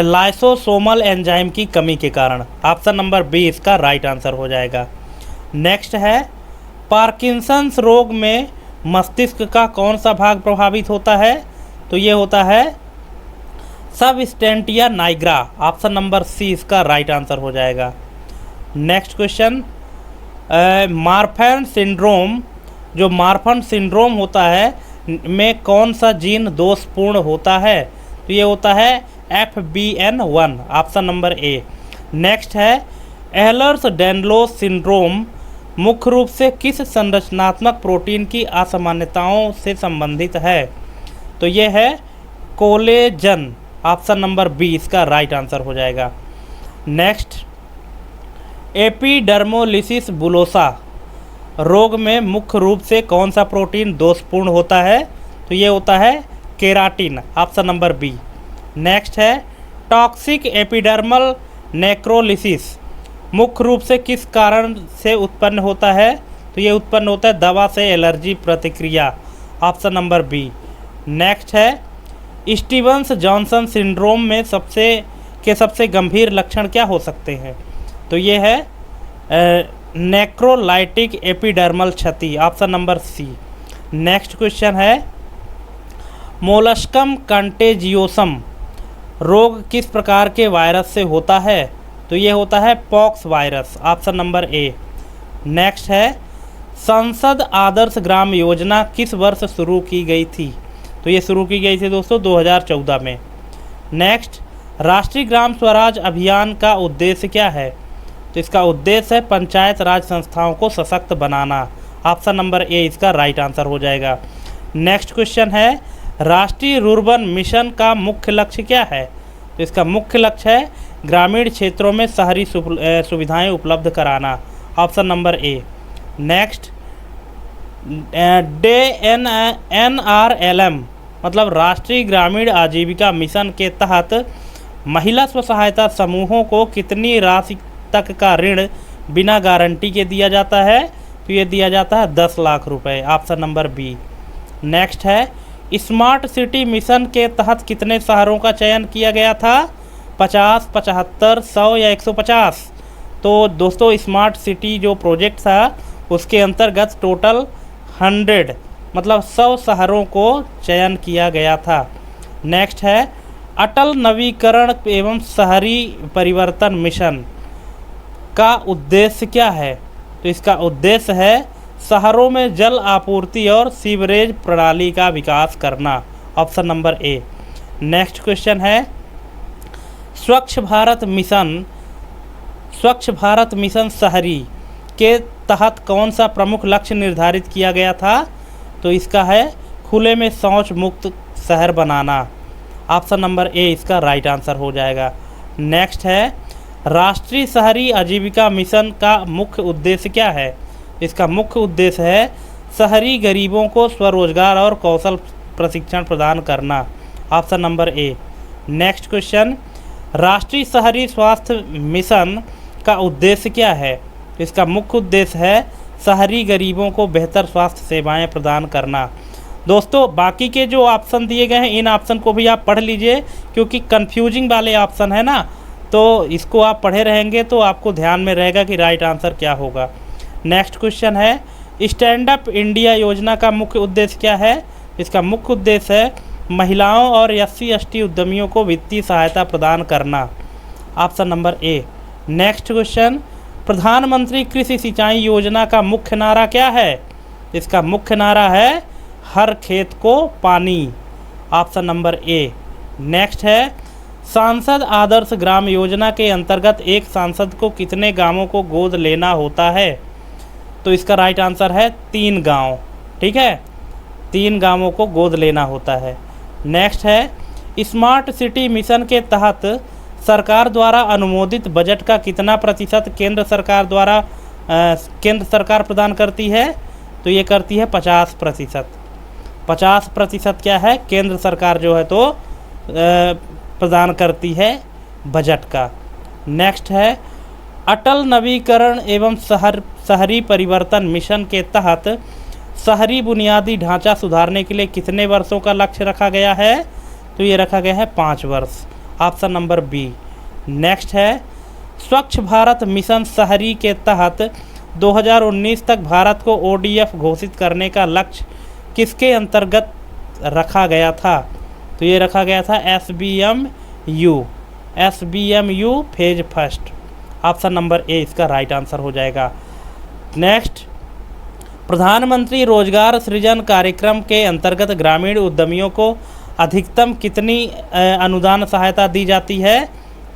Speaker 1: लाइसोसोमल एंजाइम की कमी के कारण। ऑप्शन नंबर बी इसका राइट आंसर हो जाएगा। नेक्स्ट है पार्किंसंस रोग में मस्तिष्क का कौन सा भाग प्रभावित होता है? तो ये होता है सबस्टेंटिया नाइग्रा। ऑप्शन नंबर सी इसका राइट आंसर हो जाएगा। नेक्स्ट क्वेश्चन मार्फन सिंड्रोम, जो मार्फन सिंड्रोम होता है में कौन सा जीन दोषपूर्ण होता है? तो ये होता है FBN1। Option number A. Next है एहलर्स डैनलोस सिंड्रोम मुख्य रूप से किस संरचनात्मक प्रोटीन की असामान्यताओं से संबंधित है? तो ये है कोलेजन। ऑप्शन नंबर बी इसका राइट आंसर हो जाएगा। नेक्स्ट एपिडर्मोलिसिस बुलोसा रोग में मुख्य रूप से कौन सा प्रोटीन दोषपूर्ण होता है? तो ये होता है keratin. Option number B. Next है टॉक्सिक एपिडर्मल नेक्रोलिसिस मुख्य रूप से किस कारण से उत्पन्न होता है? तो ये उत्पन्न होता है दवा से एलर्जी प्रतिक्रिया। Option number B. नेक्स्ट है स्टीवंस जॉनसन सिंड्रोम में सबसे गंभीर लक्षण क्या हो सकते हैं? तो ये है नेक्रोलाइटिक एपिडर्मल क्षति। Option number C. Next question है मोलस्कम कंटेजियोसम रोग किस प्रकार के वायरस से होता है? तो ये होता है pox virus. Option number A. Next है संसद आदर्श ग्राम योजना किस वर्ष शुरू की गई थी? तो ये शुरू की गई थी दोस्तों 2014 में। नेक्स्ट राष्ट्रीय ग्राम स्वराज अभियान का उद्देश्य क्या है? तो इसका उद्देश्य है पंचायत राज संस्थाओं को सशक्त बनाना। ऑप्शन नंबर ए इसका राइट आंसर हो जाएगा। नेक्स्ट क्वेश्चन है राष्ट्रीय रुर्बन मिशन का मुख्य लक्ष्य क्या है? तो इसका मुख्य लक्ष्य है ग्रामीण क्षेत्रों में शहरी सुविधाएं उपलब्ध कराना। Option number A. Next NRLM मतलब राष्ट्रीय ग्रामीण आजीविका मिशन के तहत महिला स्व सहायता समूहों को कितनी राशि तक का ऋण बिना गारंटी के दिया जाता है? तो ये दिया जाता है 10 लाख रुपए। Option number B. नेक्स्ट है स्मार्ट सिटी मिशन के तहत कितने शहरों का चयन किया गया था? 50, 75, 100 या 150? तो दोस्तों स्मार्ट सिटी जो प्रोजेक्ट था उसके अंतर्गत टोटल 100 मतलब 100 शहरों को चयन किया गया था। नेक्स्ट है अटल नवीकरण एवं शहरी परिवर्तन मिशन का उद्देश्य क्या है? तो इसका उद्देश्य है शहरों में जल आपूर्ति और सीवरेज प्रणाली का विकास करना। Option number A. Next question है स्वच्छ भारत मिशन शहरी के तहत कौन सा प्रमुख लक्ष्य निर्धारित किया गया था? तो इसका है खुले में शौच मुक्त शहर बनाना। ऑप्शन नंबर ए इसका राइट आंसर हो जाएगा। नेक्स्ट है राष्ट्रीय शहरी आजीविका मिशन का मुख्य उद्देश्य क्या है? इसका मुख्य उद्देश्य है शहरी गरीबों को स्वरोजगार और कौशल प्रशिक्षण प्रदान करना। Option number A. Next question राष्ट्रीय शहरी स्वास्थ्य मिशन का उद्देश्य क्या है? इसका मुख्य उद्देश्य है शहरी गरीबों को बेहतर स्वास्थ्य सेवाएं प्रदान करना। दोस्तों बाकी के जो ऑप्शन दिए गए हैं इन ऑप्शन को भी आप पढ़ लीजिए क्योंकि कंफ्यूजिंग वाले ऑप्शन है ना, तो इसको आप पढ़े रहेंगे तो आपको ध्यान में रहेगा कि राइट आंसर क्या होगा। नेक्स्ट क्वेश्चन है स्टैंड अप इंडिया योजना का मुख्य उद्देश्य क्या है? इसका मुख्य उद्देश्य है महिलाओं और SC/ST उद्यमियों को वित्तीय सहायता प्रदान करना। Option number A. Next question प्रधानमंत्री कृषि सिंचाई योजना का मुख्य नारा क्या है? इसका मुख्य नारा है हर खेत को पानी। Option number A. नेक्स्ट है सांसद आदर्श ग्राम योजना के अंतर्गत एक सांसद को कितने गांवों को गोद लेना होता है? तो इसका राइट आंसर है 3 गांव। ठीक है, 3 गांवों को गोद लेना होता है। नेक्स्ट है स्मार्ट सिटी मिशन के तहत सरकार द्वारा अनुमोदित बजट का कितना प्रतिशत केंद्र सरकार प्रदान करती है? तो ये करती है 50%। 50% क्या है केंद्र सरकार जो है तो प्रदान करती है बजट का। नेक्स्ट है अटल नवीकरण एवं शहरी परिवर्तन मिशन के तहत शहरी बुनियादी ढांचा सुधारने के लिए कितने वर्षों का लक्ष्य रखा गया है? तो ये रखा गया है 5 वर्ष, ऑप्शन नंबर बी। नेक्स्ट है स्वच्छ भारत मिशन शहरी के तहत 2019 तक भारत को ODF घोषित करने का लक्ष्य किसके अंतर्गत रखा गया था? तो ये रखा गया था SBMU phase first, option number A इसका राइट आंसर हो जाएगा। नेक्स्ट, प्रधानमंत्री रोजगार सृजन कार्यक्रम के अंतर्गत ग्रामीण उद्यमियों को अधिकतम कितनी अनुदान सहायता दी जाती है?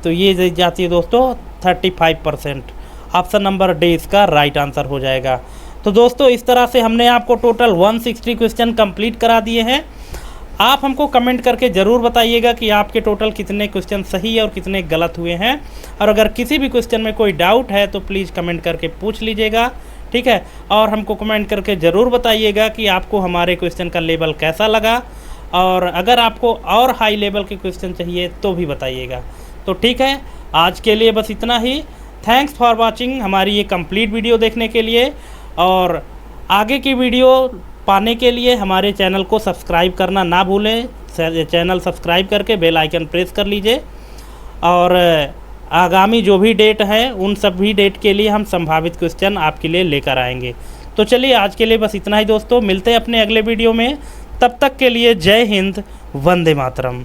Speaker 1: तो ये दी जाती है दोस्तों 35%, ऑप्शन नंबर डी इसका राइट आंसर हो जाएगा। तो दोस्तों इस तरह से हमने आपको टोटल 160 क्वेश्चन कंप्लीट करा दिए हैं। आप हमको कमेंट करके ज़रूर बताइएगा कि आपके टोटल कितने क्वेश्चन सही और कितने गलत हुए हैं, और अगर किसी भी क्वेश्चन में कोई डाउट है तो प्लीज़ कमेंट करके पूछ लीजिएगा, ठीक है। और हमको कमेंट करके ज़रूर बताइएगा कि आपको हमारे क्वेश्चन का लेवल कैसा लगा, और अगर आपको और हाई लेवल के क्वेश्चन चाहिए तो भी बताइएगा। तो ठीक है, आज के लिए बस इतना ही। थैंक्स फॉर वॉचिंग हमारी ये कंप्लीट वीडियो देखने के लिए, और आगे की वीडियो पाने के लिए हमारे चैनल को सब्सक्राइब करना ना भूलें। चैनल सब्सक्राइब करके बेल आइकन प्रेस कर लीजिए, और आगामी जो भी डेट है उन सभी डेट के लिए हम संभावित क्वेश्चन आपके लिए लेकर आएंगे। तो चलिए आज के लिए बस इतना ही दोस्तों, मिलते हैं अपने अगले वीडियो में। तब तक के लिए जय हिंद, वंदे मातरम।